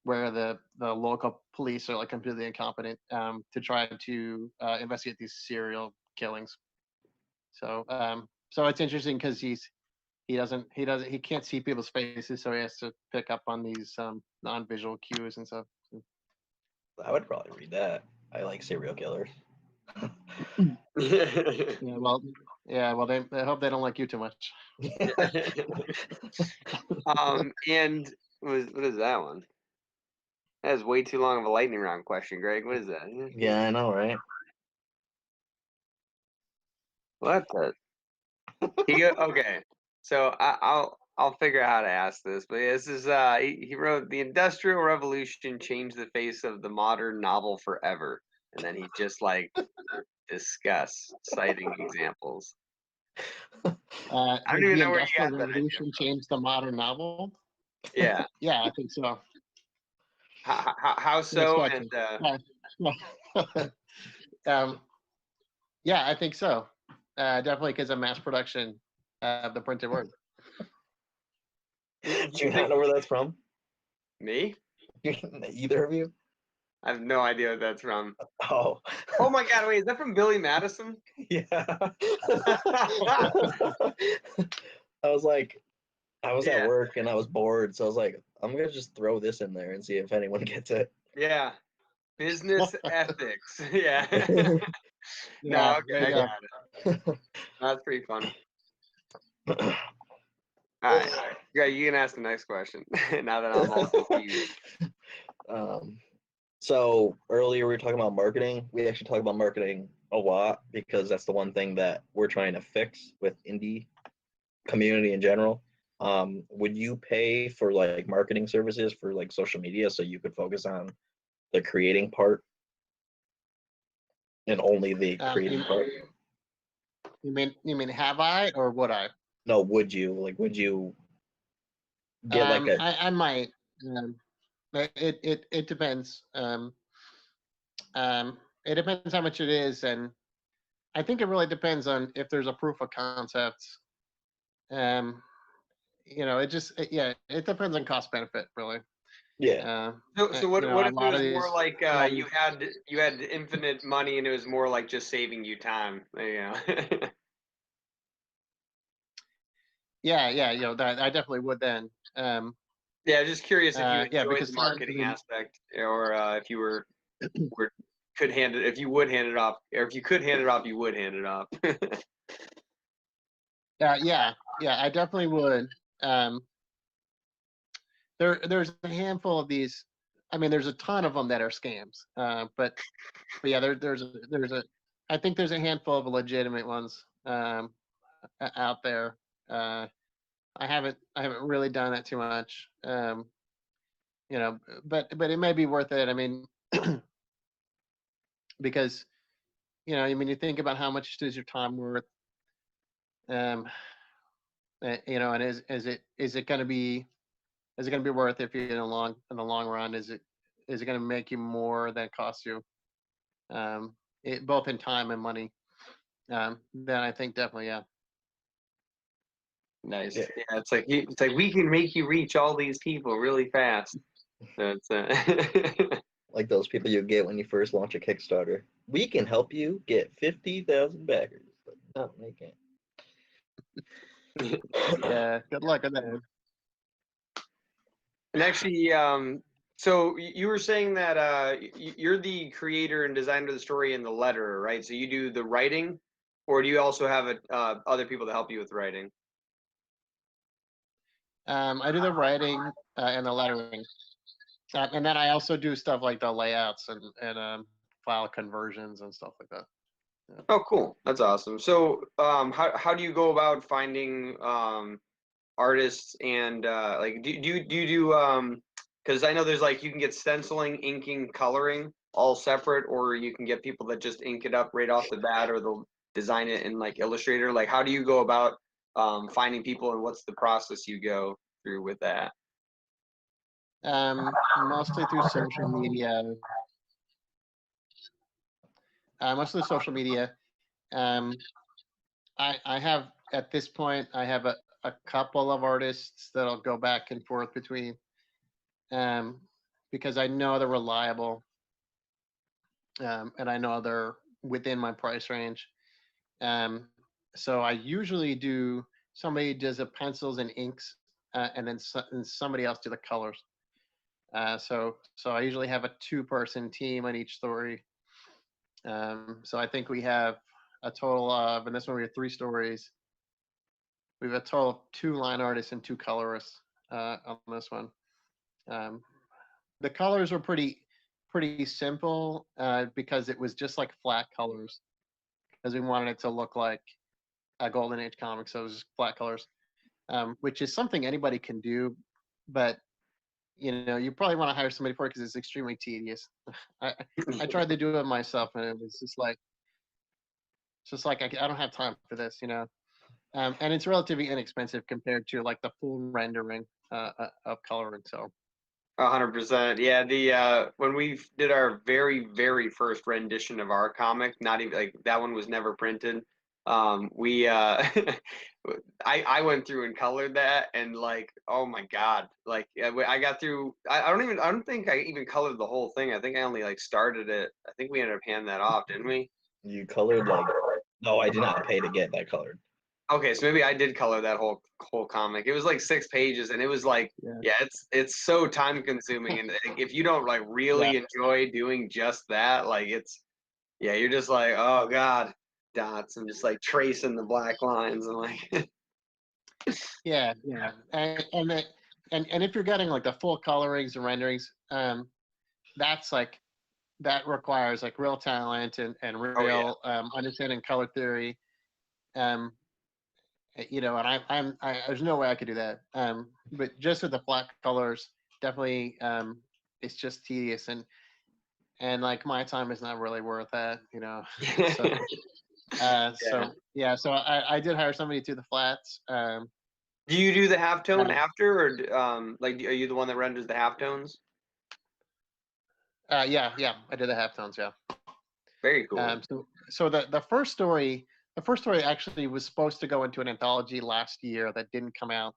B: where the local police are like completely incompetent to try to investigate these serial killings. So so it's interesting because he can't see people's faces, so he has to pick up on these non-visual cues and stuff.
C: I would probably read that. I like serial killers.
B: Yeah, well, they I hope they don't like you too much.
A: And what is that one? That is way too long of a lightning round question, Greg. What is that?
C: Yeah, I know, right?
A: What the? Okay, so I'll figure out how to ask this, but this is he wrote the Industrial Revolution changed the face of the modern novel forever, and then he just like discuss citing examples. I don't even
B: The
A: know where you
B: Industrial
A: got that idea
B: Revolution changed the modern novel.
A: Yeah.
B: Yeah, I think so.
A: How so? And
B: um, yeah, I think so. Definitely because of mass production of the printed word.
C: Do you not know where that's from?
A: Me?
C: Either of you?
A: I have no idea what that's from.
C: Oh.
A: Oh my God! Wait, is that from Billy Madison?
C: Yeah. I was like, I was at
A: Yeah.
C: work and I was bored, so I was like, I'm gonna just throw this in there and see if anyone gets it.
A: Yeah. Business ethics. Yeah. No,
B: Yeah,
A: okay,
B: there
A: I
B: you
A: got
B: go.
A: it. That's pretty funny. All right. Yeah, you can ask the next question. Now that I'm all confused.
C: So earlier we were talking about marketing. We actually talk about marketing a lot because that's the one thing that we're trying to fix with indie community in general. Would you pay for like marketing services for like social media so you could focus on the creating part and only the creating part?
B: You mean have I or would I?
C: No, would you get like a
B: I might. It depends. It depends how much it is, and I think it really depends on if there's a proof of concept. Yeah, it depends on cost benefit, really.
C: yeah.
A: So what
B: a
A: if it
B: lot of
A: was more
B: these,
A: like
B: a lot of
A: you had infinite money and it was more like just saving you time?
B: yeah, that I definitely would then.
A: Yeah, just curious if you
B: Yeah,
A: enjoyed
B: because
A: the marketing aspect, or if you could hand it, if you would hand it off, or if you could hand it off, you would hand it off.
B: yeah, I definitely would. There's a handful of these. I mean, there's a ton of them that are scams. But yeah, there's I think there's a handful of legitimate ones out there. I haven't really done that too much. But it may be worth it. I mean, because I mean, you think about how much is your time worth. And is it going to be worth it if you're in the long run? Is it going to make you more than it costs you? Both in time and money. Then I think definitely, yeah.
A: Nice. Yeah, it's like we can make you reach all these people really fast. So it's
C: Like those people you get when you first launch a Kickstarter. We can help you get 50,000 backers. But no, they can't.
B: Yeah, good luck with that.
A: And actually, so you were saying that you're the creator and designer of the story and the letterer, right? So you do the writing, or do you also have other people to help you with writing?
B: I do the writing and the lettering, and then I also do stuff like the layouts and file conversions and stuff like that. Yeah.
A: Oh, cool. That's awesome. So, how do you go about finding artists and like do you do because I know there's like you can get stenciling, inking, coloring all separate, or you can get people that just ink it up right off the bat, or they'll design it in like Illustrator. Like, how do you go about finding people, and what's the process you go through with that?
B: Mostly through social media. Mostly social media. Um, I have at this point I have a couple of artists that I'll go back and forth between, um, because I know they're reliable, and I know they're within my price range. Um, so I usually do somebody does the pencils and inks, and then and somebody else do the colors. So I usually have a two-person team on each story. So I think we have a total of, and this one we have 3 stories. We have a total of 2 line artists and 2 colorists on this one. Um, the colors were pretty simple because it was just like flat colors, because we wanted it to look like a Golden Age comic, so it was just flat colors, which is something anybody can do, but you probably want to hire somebody for it because it's extremely tedious. I I tried to do it myself, and it was just like I don't have time for this, and it's relatively inexpensive compared to like the full rendering of coloring. So
A: 100%. Yeah, the when we did our very first rendition of our comic, not even like that one was never printed. We I went through and colored that, and like, oh my God, like I got through. I don't think I even colored the whole thing. I think I only like started it. I think we ended up handing that off, didn't we?
C: You colored like, no, I did not pay to get that colored.
A: Okay, so maybe I did color that whole comic. It was like 6 pages, and it was like,
B: yeah,
A: yeah, it's so time consuming, and like, if you don't like
B: yeah,
A: really enjoy doing just that, like it's yeah, you're just like, oh God, dots and just like tracing the black lines and like
B: yeah, and if you're getting like the full colorings and renderings, that's like that requires like real talent and
A: oh yeah,
B: real understanding color theory. Um, and there's no way I could do that. But just with the flat colors, definitely, it's just tedious and like my time is not really worth that. So,
A: yeah.
B: so I did hire somebody to do the flats.
A: Do you do the halftone
B: Uh,
A: after, or like are you the one that renders the halftones?
B: yeah, I did the halftones. Yeah.
A: Very cool.
B: So the first story actually was supposed to go into an anthology last year that didn't come out.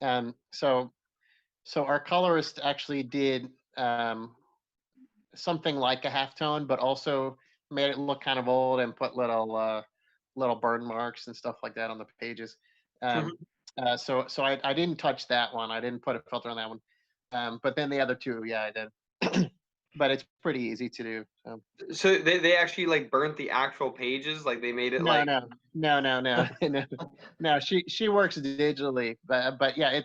B: Um, so so our colorist actually did something like a halftone, but also made it look kind of old and put little burn marks and stuff like that on the pages. Um, so I didn't touch that one. I didn't put a filter on that one. But then the other two, yeah, I did. But it's pretty easy to do.
A: So they actually like burnt the actual pages, like they made it
B: No,
A: like
B: no, no, no, no. She works digitally, but yeah,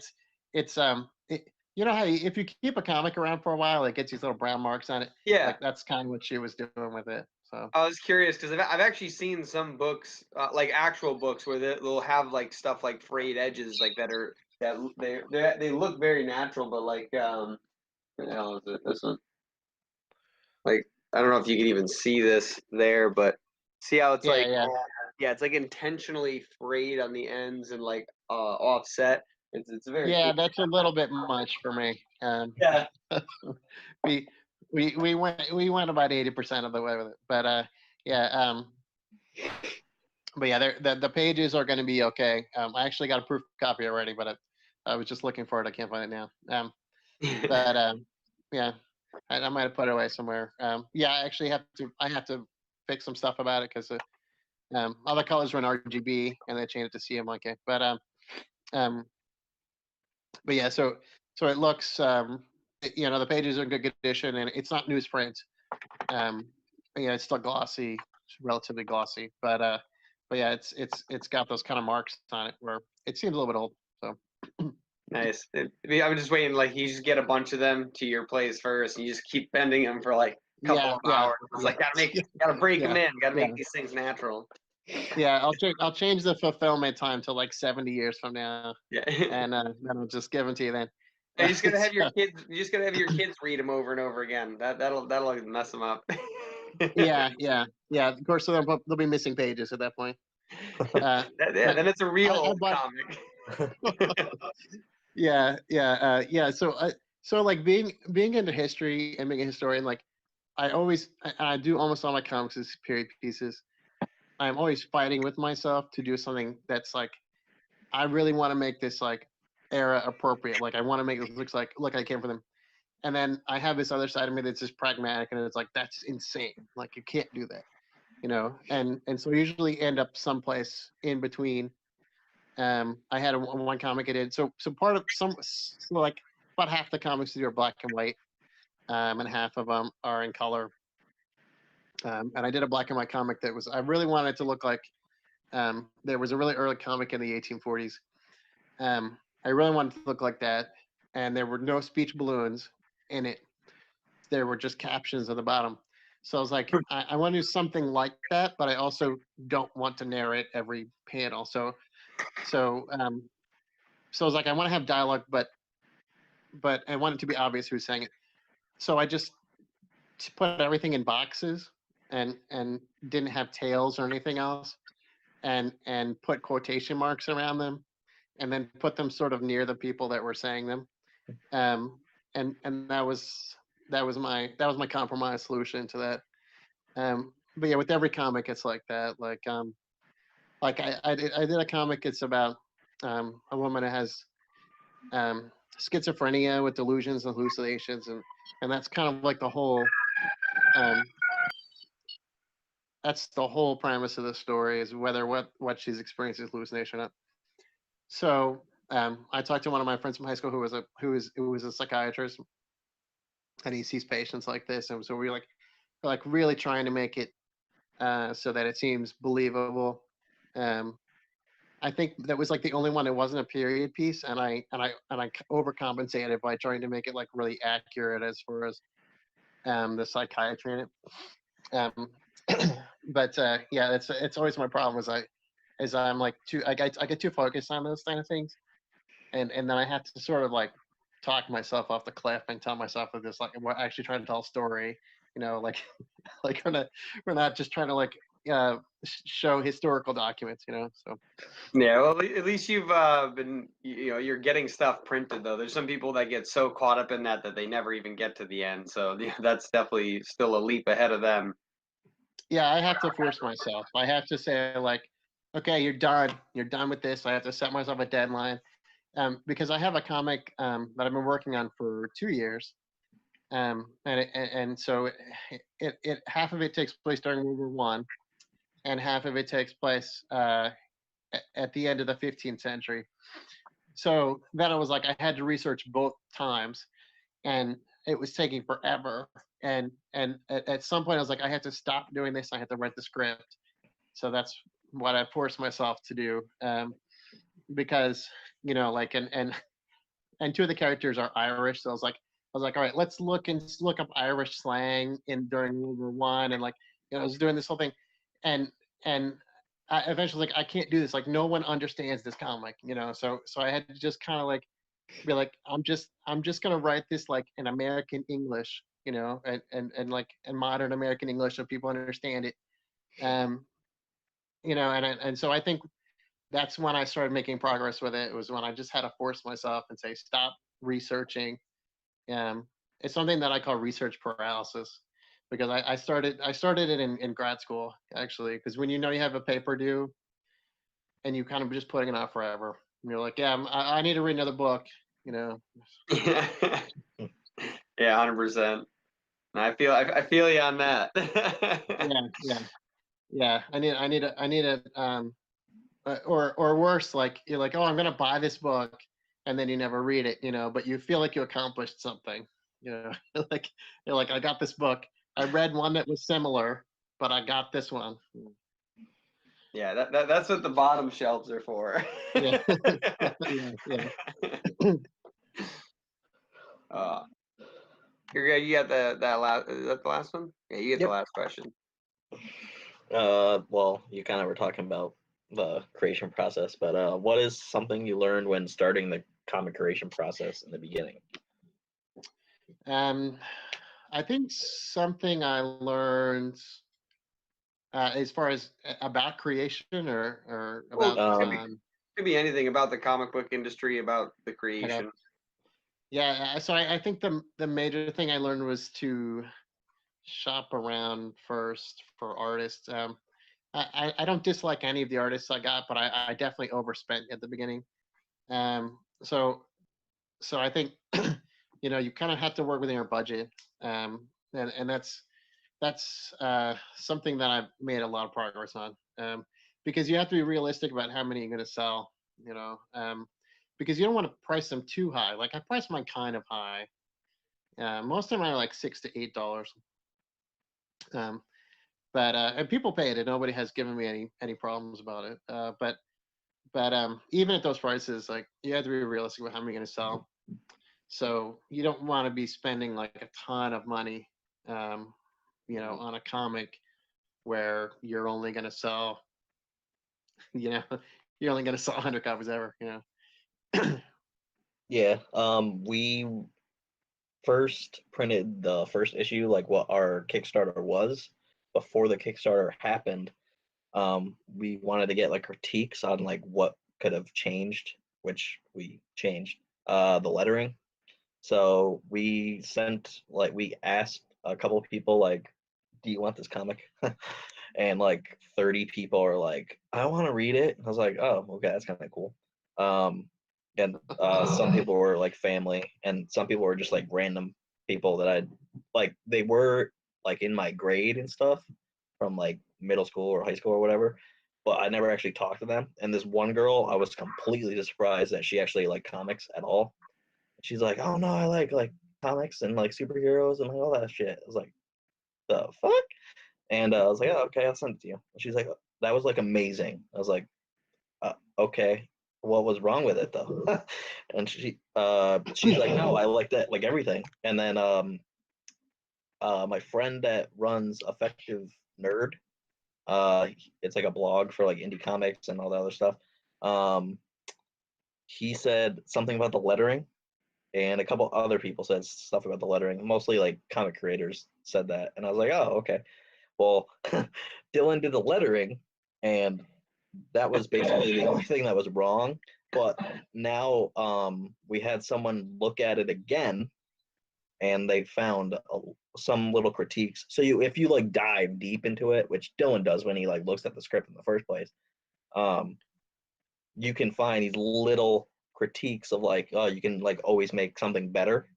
B: you know how if you keep a comic around for a while, it gets these little brown marks on it.
A: yeah.
B: Like that's kind of what she was doing with it. So
A: I was curious because I've actually seen some books, like actual books, where they'll have like stuff like frayed edges, like they look very natural, but like what the hell is it? This one, like I don't know if you can even see this there, but see how it's
B: yeah,
A: like
B: yeah,
A: yeah, it's like intentionally frayed on the ends and like offset. It's very
B: yeah.
A: cool.
B: That's a little bit much for me.
A: Yeah.
B: We we went about 80% of the way with it, but yeah, but yeah, the pages are going to be okay. I actually got a proof copy already, but I was just looking for it. I can't find it now. But yeah, I might have put it away somewhere. Yeah, I actually have to. I have to fix some stuff about it because Other colors were in RGB, and they changed it to CMYK. Um, but yeah, so it looks, the pages are in good condition, and it's not newsprint. Yeah, it's still glossy, it's relatively glossy, but yeah, it's got those kind of marks on it where it seems a little bit old. So
A: Nice. I'm just waiting, like, you just get a bunch of them to your place first, and you just keep bending them for like a couple of hours. It's like, gotta break them in, gotta make these things natural.
B: Yeah, I'll change the fulfillment time to like 70 years from now,
A: Yeah.
B: and then I'll just give them to you then.
A: You just gotta have your kids. You just gotta have your kids read them over and over again. That'll mess them up.
B: Yeah. Of course, so they'll be missing pages at that point.
A: Yeah, then it's a real
B: bought,
A: comic.
B: yeah. So like being into history and being a historian, like I do almost all my comics as period pieces. I'm always fighting with myself to do something that's like, I really want to make this like era appropriate. Like I want to make it look I came from them. And then I have this other side of me that's just pragmatic, and it's like, that's insane. Like you can't do that, And so I usually end up someplace in between. I had one comic I did. So part of like about half the comics are black and white, and half of them are in color. And I did a black and white comic that I really wanted it to look like, there was a really early comic in the 1840s. I really wanted it to look like that, and there were no speech balloons in it. There were just captions at the bottom. So I was like, I want to do something like that, but I also don't want to narrate every panel. So I was like, I want to have dialogue, but I want it to be obvious who's saying it. So I just put everything in boxes and didn't have tails or anything else, and put quotation marks around them, and then put them sort of near the people that were saying them. And that was my compromise solution to that. But yeah, with every comic, it's like that. Like I did a comic. It's about a woman that has schizophrenia with delusions and hallucinations, and that's kind of like the whole. That's the whole premise of the story, is whether what she's experiencing is hallucination or not. So I talked to one of my friends from high school who was a psychiatrist, and he sees patients like this, and so we're like really trying to make it so that it seems believable. I think that was like the only one that wasn't a period piece, and I overcompensated by trying to make it like really accurate as far as the psychiatry in it. But yeah, it's always my problem is I'm like I get too focused on those kind of things, and then I have to sort of like talk myself off the cliff and tell myself that this, like, we're actually trying to tell a story, like like we're not just trying to like show historical documents, so.
A: Yeah, well, at least you've been, you're getting stuff printed though. There's some people that get so caught up in that they never even get to the end. So yeah, that's definitely still a leap ahead of them.
B: Yeah, I have to force myself. I have to say, like, okay, you're done with this. I have to set myself a deadline, because I have a comic that I've been working on for 2 years, and so it half of it takes place during World War One, and half of it takes place at the end of the 15th century. So then I was like, I had to research both times, and it was taking forever. And at some point I was like, I have to stop doing this. I have to write the script. So that's what I forced myself to do, because like and two of the characters are Irish. So I was like, all right, let's look up Irish slang during World War One, and like I was doing this whole thing, and I eventually, like, I can't do this. Like, no one understands this comic, So I had to just kind of like be like, I'm just gonna write this like in American English, and like in modern American English so people understand it. And so I think that's when I started making progress with it. It was when I just had to force myself and say, stop researching. It's something that I call research paralysis, because I started it in grad school, actually, because when you have a paper due and you kind of just putting it off forever, and you're like, yeah, I need to read another book,
A: Yeah, 100%. I feel you on that.
B: Yeah. Yeah, I need a or worse, like you're like, oh, I'm gonna buy this book, and then you never read it, but you feel like you accomplished something, you know, like you're like, I got this book. I read one that was similar, but I got this one.
A: Yeah, that's what the bottom shelves are for.
B: Yeah, yeah, yeah.
A: uh, you're good. You got that last. Is that the last one? Yeah, you get the
C: Yep.
A: last question.
C: Well, you kind of were talking about the creation process, but what is something you learned when starting the comic creation process in the beginning?
B: Um, I think something I learned as far as about creation or
A: Well,
B: about
A: could be anything about the comic book industry, about the
B: about
A: creation.
B: yeah. So I think the major thing I learned was to shop around first for artists. I don't dislike any of the artists I got, but I definitely overspent at the beginning. Um, so so I think you kind of have to work within your budget, and that's something that I've made a lot of progress on, because you have to be realistic about how many you're going to sell. Because you don't want to price them too high. Like I price mine kind of high. Most of them are like $6 to $8. Um, but and people pay it, and nobody has given me any problems about it. But even at those prices, like you have to be realistic with how many you're going to sell. So you don't want to be spending like a ton of money, on a comic where you're only going to sell, you know, you're only going to sell 100 copies ever.
C: Yeah. We first printed the first issue, like what our Kickstarter was before the Kickstarter happened. We wanted to get like critiques on like what could have changed, which we changed. The lettering. So we asked a couple of people like, "Do you want this comic?" And like 30 people are like, "I want to read it." I was like, "Oh, okay, that's kind of cool." Um, and some people were like family, and some people were just like random people that I like. They were like in my grade and stuff from like middle school or high school or whatever, but I never actually talked to them. And this one girl, I was completely surprised that she actually liked comics at all. She's like, "Oh no, I like comics and like superheroes and like all that shit." I was like, "The fuck?" And I was like, "Oh, okay, I'll send it to you." And she's like, "That was like amazing." I was like, "Okay, what was wrong with it though?" And she's like, "No, I like that, like everything." And then my friend that runs Effective Nerd, uh, it's like a blog for like indie comics and all that other stuff. Um, he said something about the lettering, and a couple other people said stuff about the lettering. Mostly like comic creators said that, and I was like, "Oh, okay." Well, Dylan did the lettering, and that was basically the only thing that was wrong. But now we had someone look at it again, and they found some little critiques. So if you like dive deep into it, which Dylan does when he like looks at the script in the first place, um, you can find these little critiques of like, oh, you can like always make something better.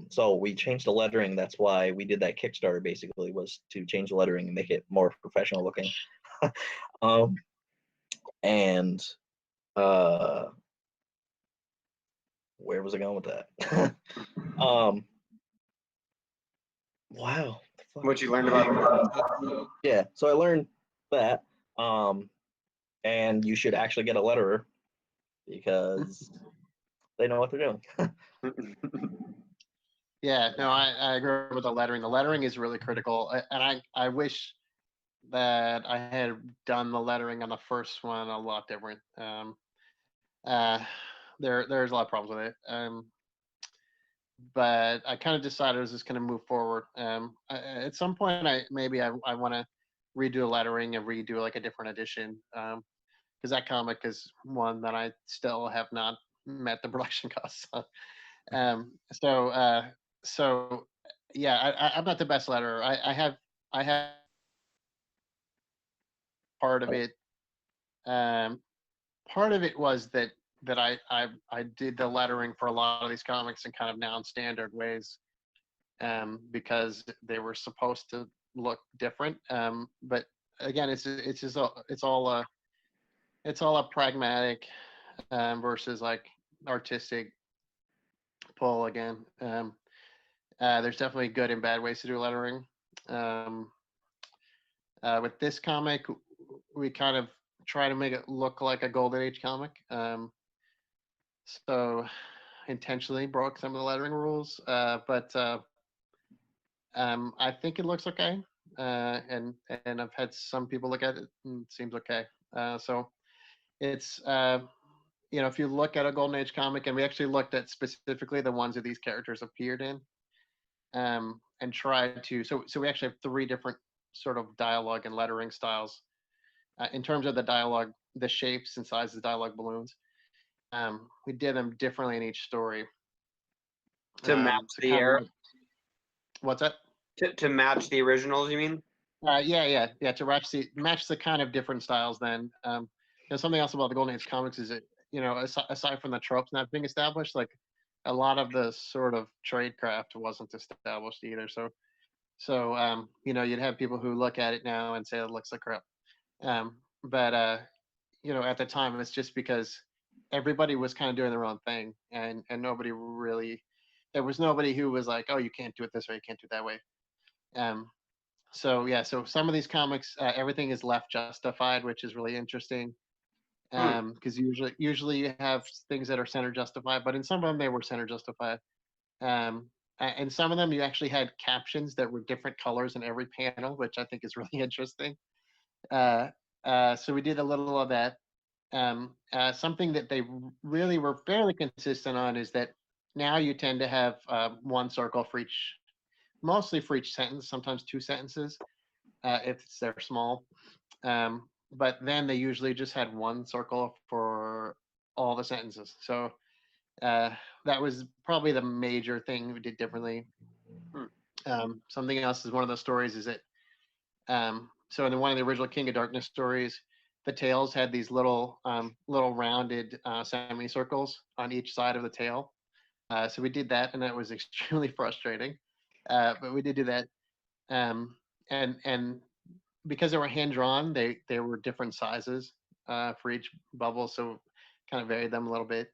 C: So we changed the lettering. That's why we did that Kickstarter, basically, was to change the lettering and make it more professional looking. um, and uh, where was I going with that? um, wow.
A: What you learned about the process.
C: Yeah, so I learned that. And you should actually get a letterer because they know what they're doing.
B: Yeah, no, I agree with the lettering. The lettering is really critical, and I wish that I had done the lettering on the first one a lot different. Uh, there's a lot of problems with it. But I kind of decided I was just going to move forward. At some point, I want to redo the lettering and redo like a different edition, because that comic is one that I still have not met the production costs on. Um, so uh, so yeah, I'm not the best letterer. I have part of it. Um, Part of it was that I did the lettering for a lot of these comics in kind of non-standard ways, because they were supposed to look different. But again, it's all a pragmatic versus like artistic pull again. There's definitely good and bad ways to do lettering. Um, with this comic, we kind of try to make it look like a Golden Age comic. So intentionally broke some of the lettering rules, but I think it looks okay. And I've had some people look at it and it seems okay. So it's if you look at a Golden Age comic, and we actually looked at specifically the ones that these characters appeared in, and tried to. So we actually have three different sort of dialogue and lettering styles. In terms of the dialogue, the shapes and sizes of dialogue balloons, we did them differently in each story.
A: To match
B: To
A: the
B: kind of
A: era,
B: like, what's that?
A: to match the originals, you mean?
B: Yeah. To match the kind of different styles. Then, something else about the Golden Age comics is that aside from the tropes not being established, like a lot of the sort of trade craft wasn't established either. So you'd have people who look at it now and say it looks like crap. But at the time, it's just because everybody was kind of doing their own thing, and nobody really, there was nobody who was like, oh, you can't do it this way, you can't do it that way. So some of these comics, everything is left justified, which is really interesting. Because usually you have things that are center justified, but in some of them they were center justified. And some of them you actually had captions that were different colors in every panel, which I think is really interesting. So we did a little of that. Something that they really were fairly consistent on is that now you tend to have one circle for each, mostly for each sentence, sometimes two sentences if they're small. But then they usually just had one circle for all the sentences. So that was probably the major thing we did differently. Something else is one of those stories is that so in one of the original King of Darkness stories, the tails had these little rounded semicircles on each side of the tail. So we did that, and that was extremely frustrating. But we did do that, and because they were hand drawn, they were different sizes for each bubble, so kind of varied them a little bit.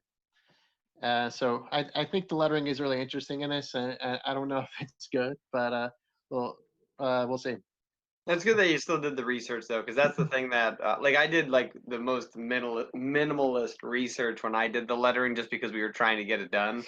B: So I think the lettering is really interesting in this, and I don't know if it's good, but we'll see.
A: That's good that you still did the research though, because that's the thing that like I did like the most minimalist research when I did the lettering, just because we were trying to get it done,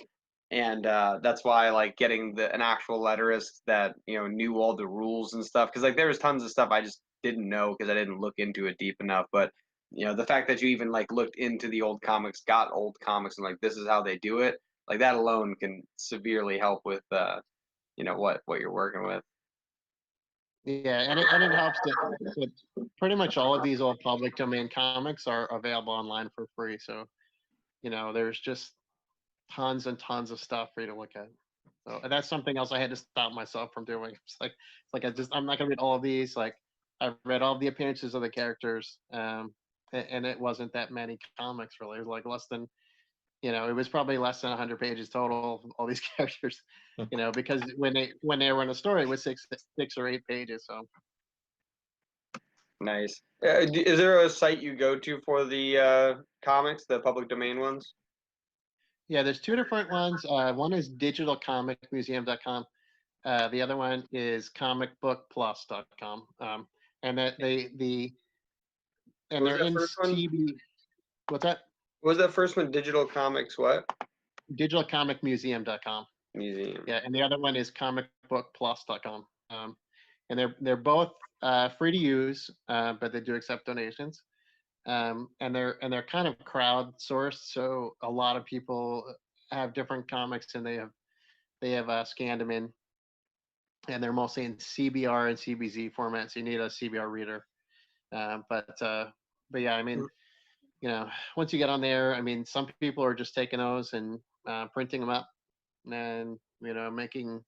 A: and that's why I like getting an actual letterist that knew all the rules and stuff, because like there was tons of stuff I just didn't know because I didn't look into it deep enough. But the fact that you even like looked into the old comics, got old comics, and like this is how they do it, like that alone can severely help with what you're working with.
B: Yeah, and it helps that pretty much all of these old public domain comics are available online for free. So, there's just tons and tons of stuff for you to look at. So and that's something else I had to stop myself from doing. It's like I'm not gonna read all of these. Like I've read all the appearances of the characters, and it wasn't that many comics really. It was like less than, it was probably less than 100 pages total. All these characters, because when they were in a story, it was six or 8 pages. So
A: Nice. Is there a site you go to for the comics, the public domain ones?
B: yeah, there's two different ones. One is digitalcomicmuseum.com. The other one is comicbookplus.com. And that
A: What was
B: they're
A: that
B: in
A: first one?
B: CB. What's that?
A: What was that first one? Digital Comics what?
B: Digitalcomicmuseum.com.
A: Museum.
B: Yeah, and the other one is comicbookplus.com. And they're both free to use, but they do accept donations. And they're kind of crowdsourced, so a lot of people have different comics, and they have scanned them in, and they're mostly in CBR and CBZ format, so you need a CBR reader. But yeah, I mean, once you get on there, I mean, some people are just taking those and printing them up, and making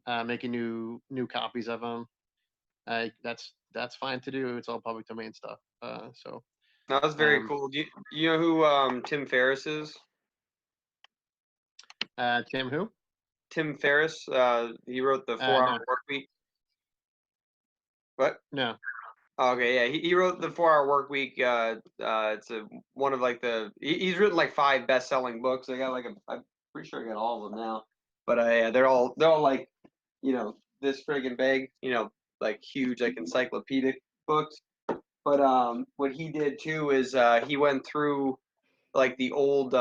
B: new copies of them. That's fine to do. It's all public domain stuff. So
A: No, that's very cool. Do you know who Tim Ferriss is?
B: Tim who?
A: Tim Ferriss. He wrote the 4 Hour
B: No.
A: Work Week. What?
B: No.
A: Okay, yeah, he wrote the 4 Hour Work Week. It's one of like he's written like 5 best-selling books. I got like I'm pretty sure I got all of them now. But yeah, they're all like this friggin' big, like huge like encyclopedic books. But what he did too is he went through like the old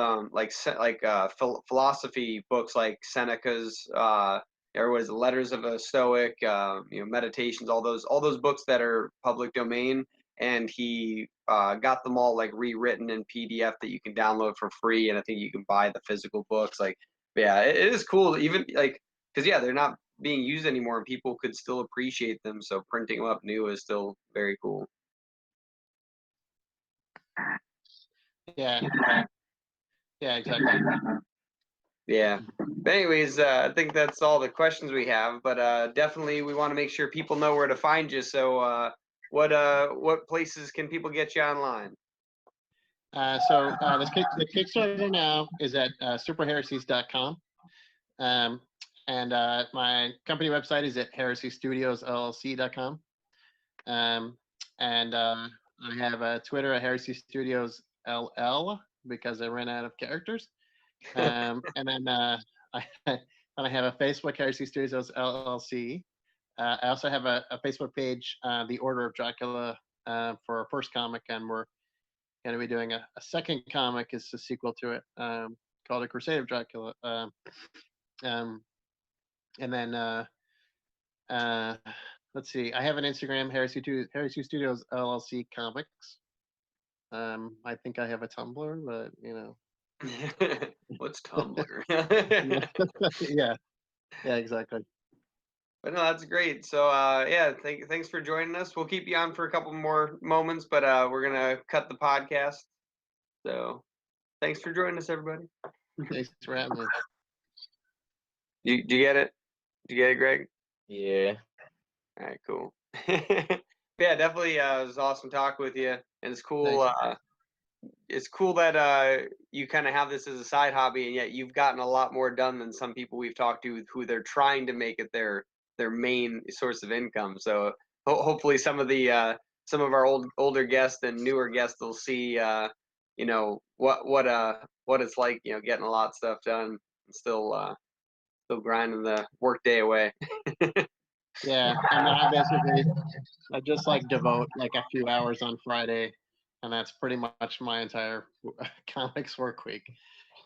A: philosophy books like Seneca's there was Letters of a Stoic, Meditations, all those books that are public domain, and he got them all like rewritten in PDF that you can download for free, and I think you can buy the physical books. Like, yeah, it is cool, even like because yeah, they're not being used anymore, and people could still appreciate them. So printing them up new is still very cool.
B: Yeah, yeah, exactly.
A: Yeah. But anyways, I think that's all the questions we have. But definitely, we want to make sure people know where to find you. So, what places can people get you online?
B: The Kickstarter now is at superheresies.com. And my company website is at heresystudiosllc.com. And I have a Twitter at Heresy Studios LL because I ran out of characters. And then I have a Facebook, Heresy Studios LLC. I also have a Facebook page, The Order of Dracula, for our first comic, and we're going to be doing a second comic. It's a sequel to it, called A Crusade of Dracula. And then let's see, I have an Instagram, Heresy Studios LLC Comics. I think I have a Tumblr, but
A: What's Tumblr?
B: yeah, exactly.
A: But no, that's great. So yeah, thanks for joining us. We'll keep you on for a couple more moments, but we're gonna cut the podcast. So thanks for joining us, everybody.
B: Thanks for having me.
A: Do you get it? Do you get it, Greg?
C: Yeah.
A: All right, cool. Yeah, definitely. It was awesome talking with you, and it's cool. It's cool that you kind of have this as a side hobby, and yet you've gotten a lot more done than some people we've talked to who they're trying to make it their main source of income. So hopefully some of our older guests and newer guests will see what it's like, getting a lot of stuff done and still grinding the work day away.
B: Yeah, and then I just like devote like a few hours on Friday, and that's pretty much my entire comics work week.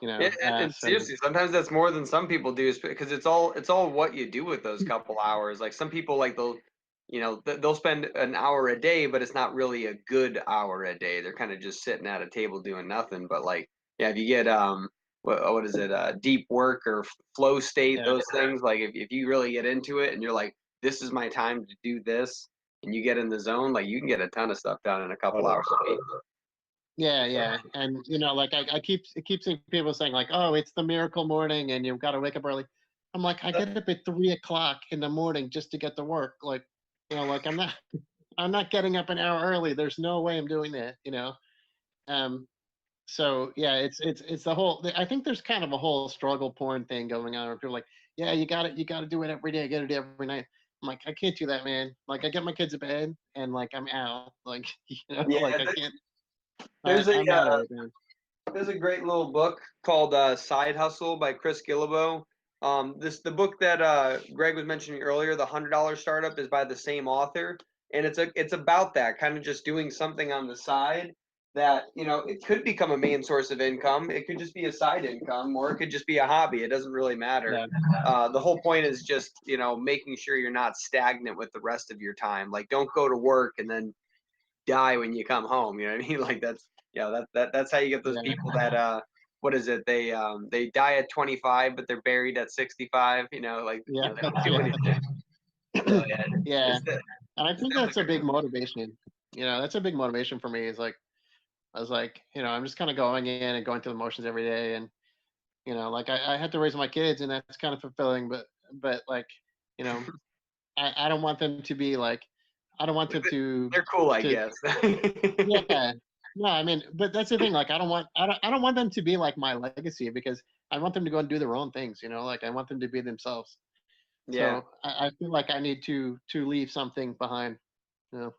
A: Yeah, and
B: So
A: seriously, sometimes that's more than some people do, because it's all what you do with those couple hours. Like some people, like they'll spend an hour a day, but it's not really a good hour a day. They're kind of just sitting at a table doing nothing. But like, yeah, if you get what is it, deep work or flow state,
B: yeah,
A: those things. Like if you really get into it and you're like, this is my time to do this, and you get in the zone, like you can get a ton of stuff done in a couple hours a week.
B: yeah, and like I keep seeing people saying like, oh, it's the miracle morning, and you've got to wake up early. I'm like, I get up at 3 o'clock in the morning just to get to work. Like, like I'm not getting up an hour early. There's no way I'm doing that. So yeah, it's the whole. I think there's kind of a whole struggle porn thing going on where people are like, yeah, you got to do it every day. You got to do it every night. I'm like, I can't do that, man. Like, I get my kids to bed and like I'm out. Like,
A: Yeah,
B: like I can't.
A: there's
B: I'm out of it, man.
A: There's a great little book called Side Hustle by Chris Gillibo. The book that Greg was mentioning earlier, the $100 Startup, is by the same author, and it's about that kind of just doing something on the side that it could become a main source of income. It could just be a side income, or it could just be a hobby. It doesn't really matter.
B: Yeah,
A: The whole point is just making sure you're not stagnant with the rest of your time. Like, don't go to work and then die when you come home. You know what I mean? Like that's how you get those
B: yeah,
A: people that what is it? They die at 25, but they're buried at 65. Like
B: yeah,
A: they don't do
B: yeah,
A: anything. So yeah,
B: yeah.
A: it's,
B: And I
A: it's
B: think that's a
A: definitely
B: big motivation. That's a big motivation for me. Is like I was like, I'm just kind of going in and going through the motions every day, and like I had to raise my kids, and that's kind of fulfilling. But like, I don't want them to be like, I don't want them
A: they're cool, I
B: to
A: guess.
B: yeah. No, I mean, but that's the thing. Like, I don't want them to be like my legacy, because I want them to go and do their own things. Like I want them to be themselves.
A: Yeah.
B: So I feel like I need to leave something behind. Yeah.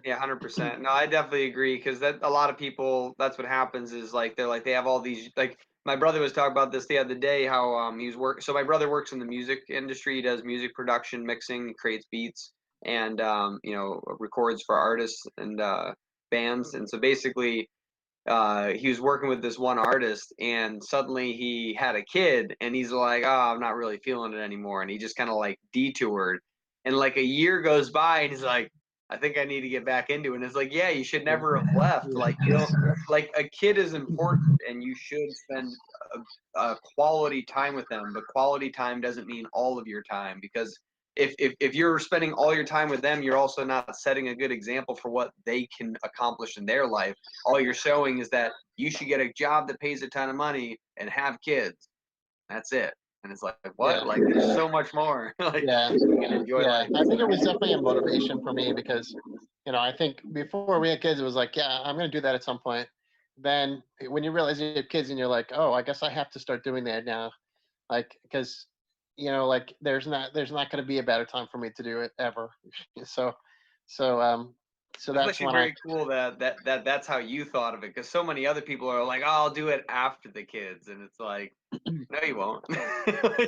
A: Yeah, 100%. No, I definitely agree because that a lot of people. That's what happens is like they have all these like my brother was talking about this the other day how he was work. So my brother works in the music industry. He does music production, mixing, creates beats, and records for artists and bands. And so basically, he was working with this one artist, and suddenly he had a kid, and he's like, "Oh, I'm not really feeling it anymore," and he just kind of like detoured. And like a year goes by, and he's like, "I think I need to get back into it." And it's like, yeah, you should never have left. Like you don't like a kid is important, and you should spend a quality time with them. But quality time doesn't mean all of your time because if you're spending all your time with them, you're also not setting a good example for what they can accomplish in their life. All you're showing is that you should get a job that pays a ton of money and have kids. That's it. And it's like, what?
B: Yeah.
A: Like, there's so much more. Like,
B: Yeah.
A: you can enjoy
B: Yeah.
A: life.
B: I think it was definitely a motivation for me because, I think before we had kids, it was like, yeah, I'm going to do that at some point. Then when you realize you have kids and you're like, oh, I guess I have to start doing that now. Like, because, like there's not going to be a better time for me to do it ever. So, so
A: That's
B: that's
A: actually
B: when
A: very cool that's how you thought of it because so many other people are like, oh, I'll do it after the kids. And it's like, no, you won't.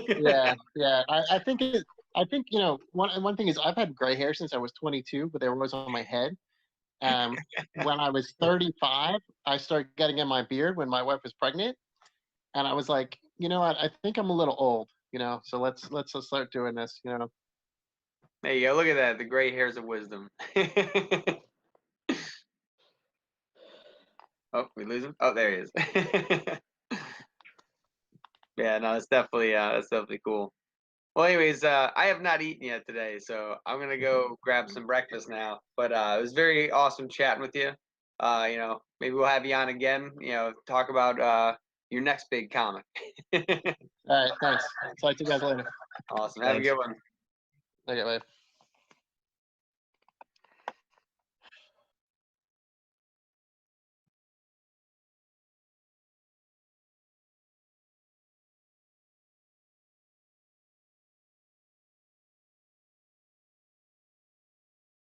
B: yeah, yeah. I think, one thing is I've had gray hair since I was 22, but they were always on my head. When I was 35, I started getting in my beard when my wife was pregnant, and I was like, you know what? I think I'm a little old, so let's just start doing this.
A: There you go. Look at that. The gray hairs of wisdom. Oh, we lose him? Oh, there he is. Yeah, no, that's definitely cool. Well, anyways, I have not eaten yet today, so I'm gonna go grab some breakfast now. But it was very awesome chatting with you. Maybe we'll have you on again. Talk about your next big comic.
B: All right, thanks. Talk to you guys later.
A: Awesome. Have a
C: Thanks.
A: good one.
B: Okay, bye.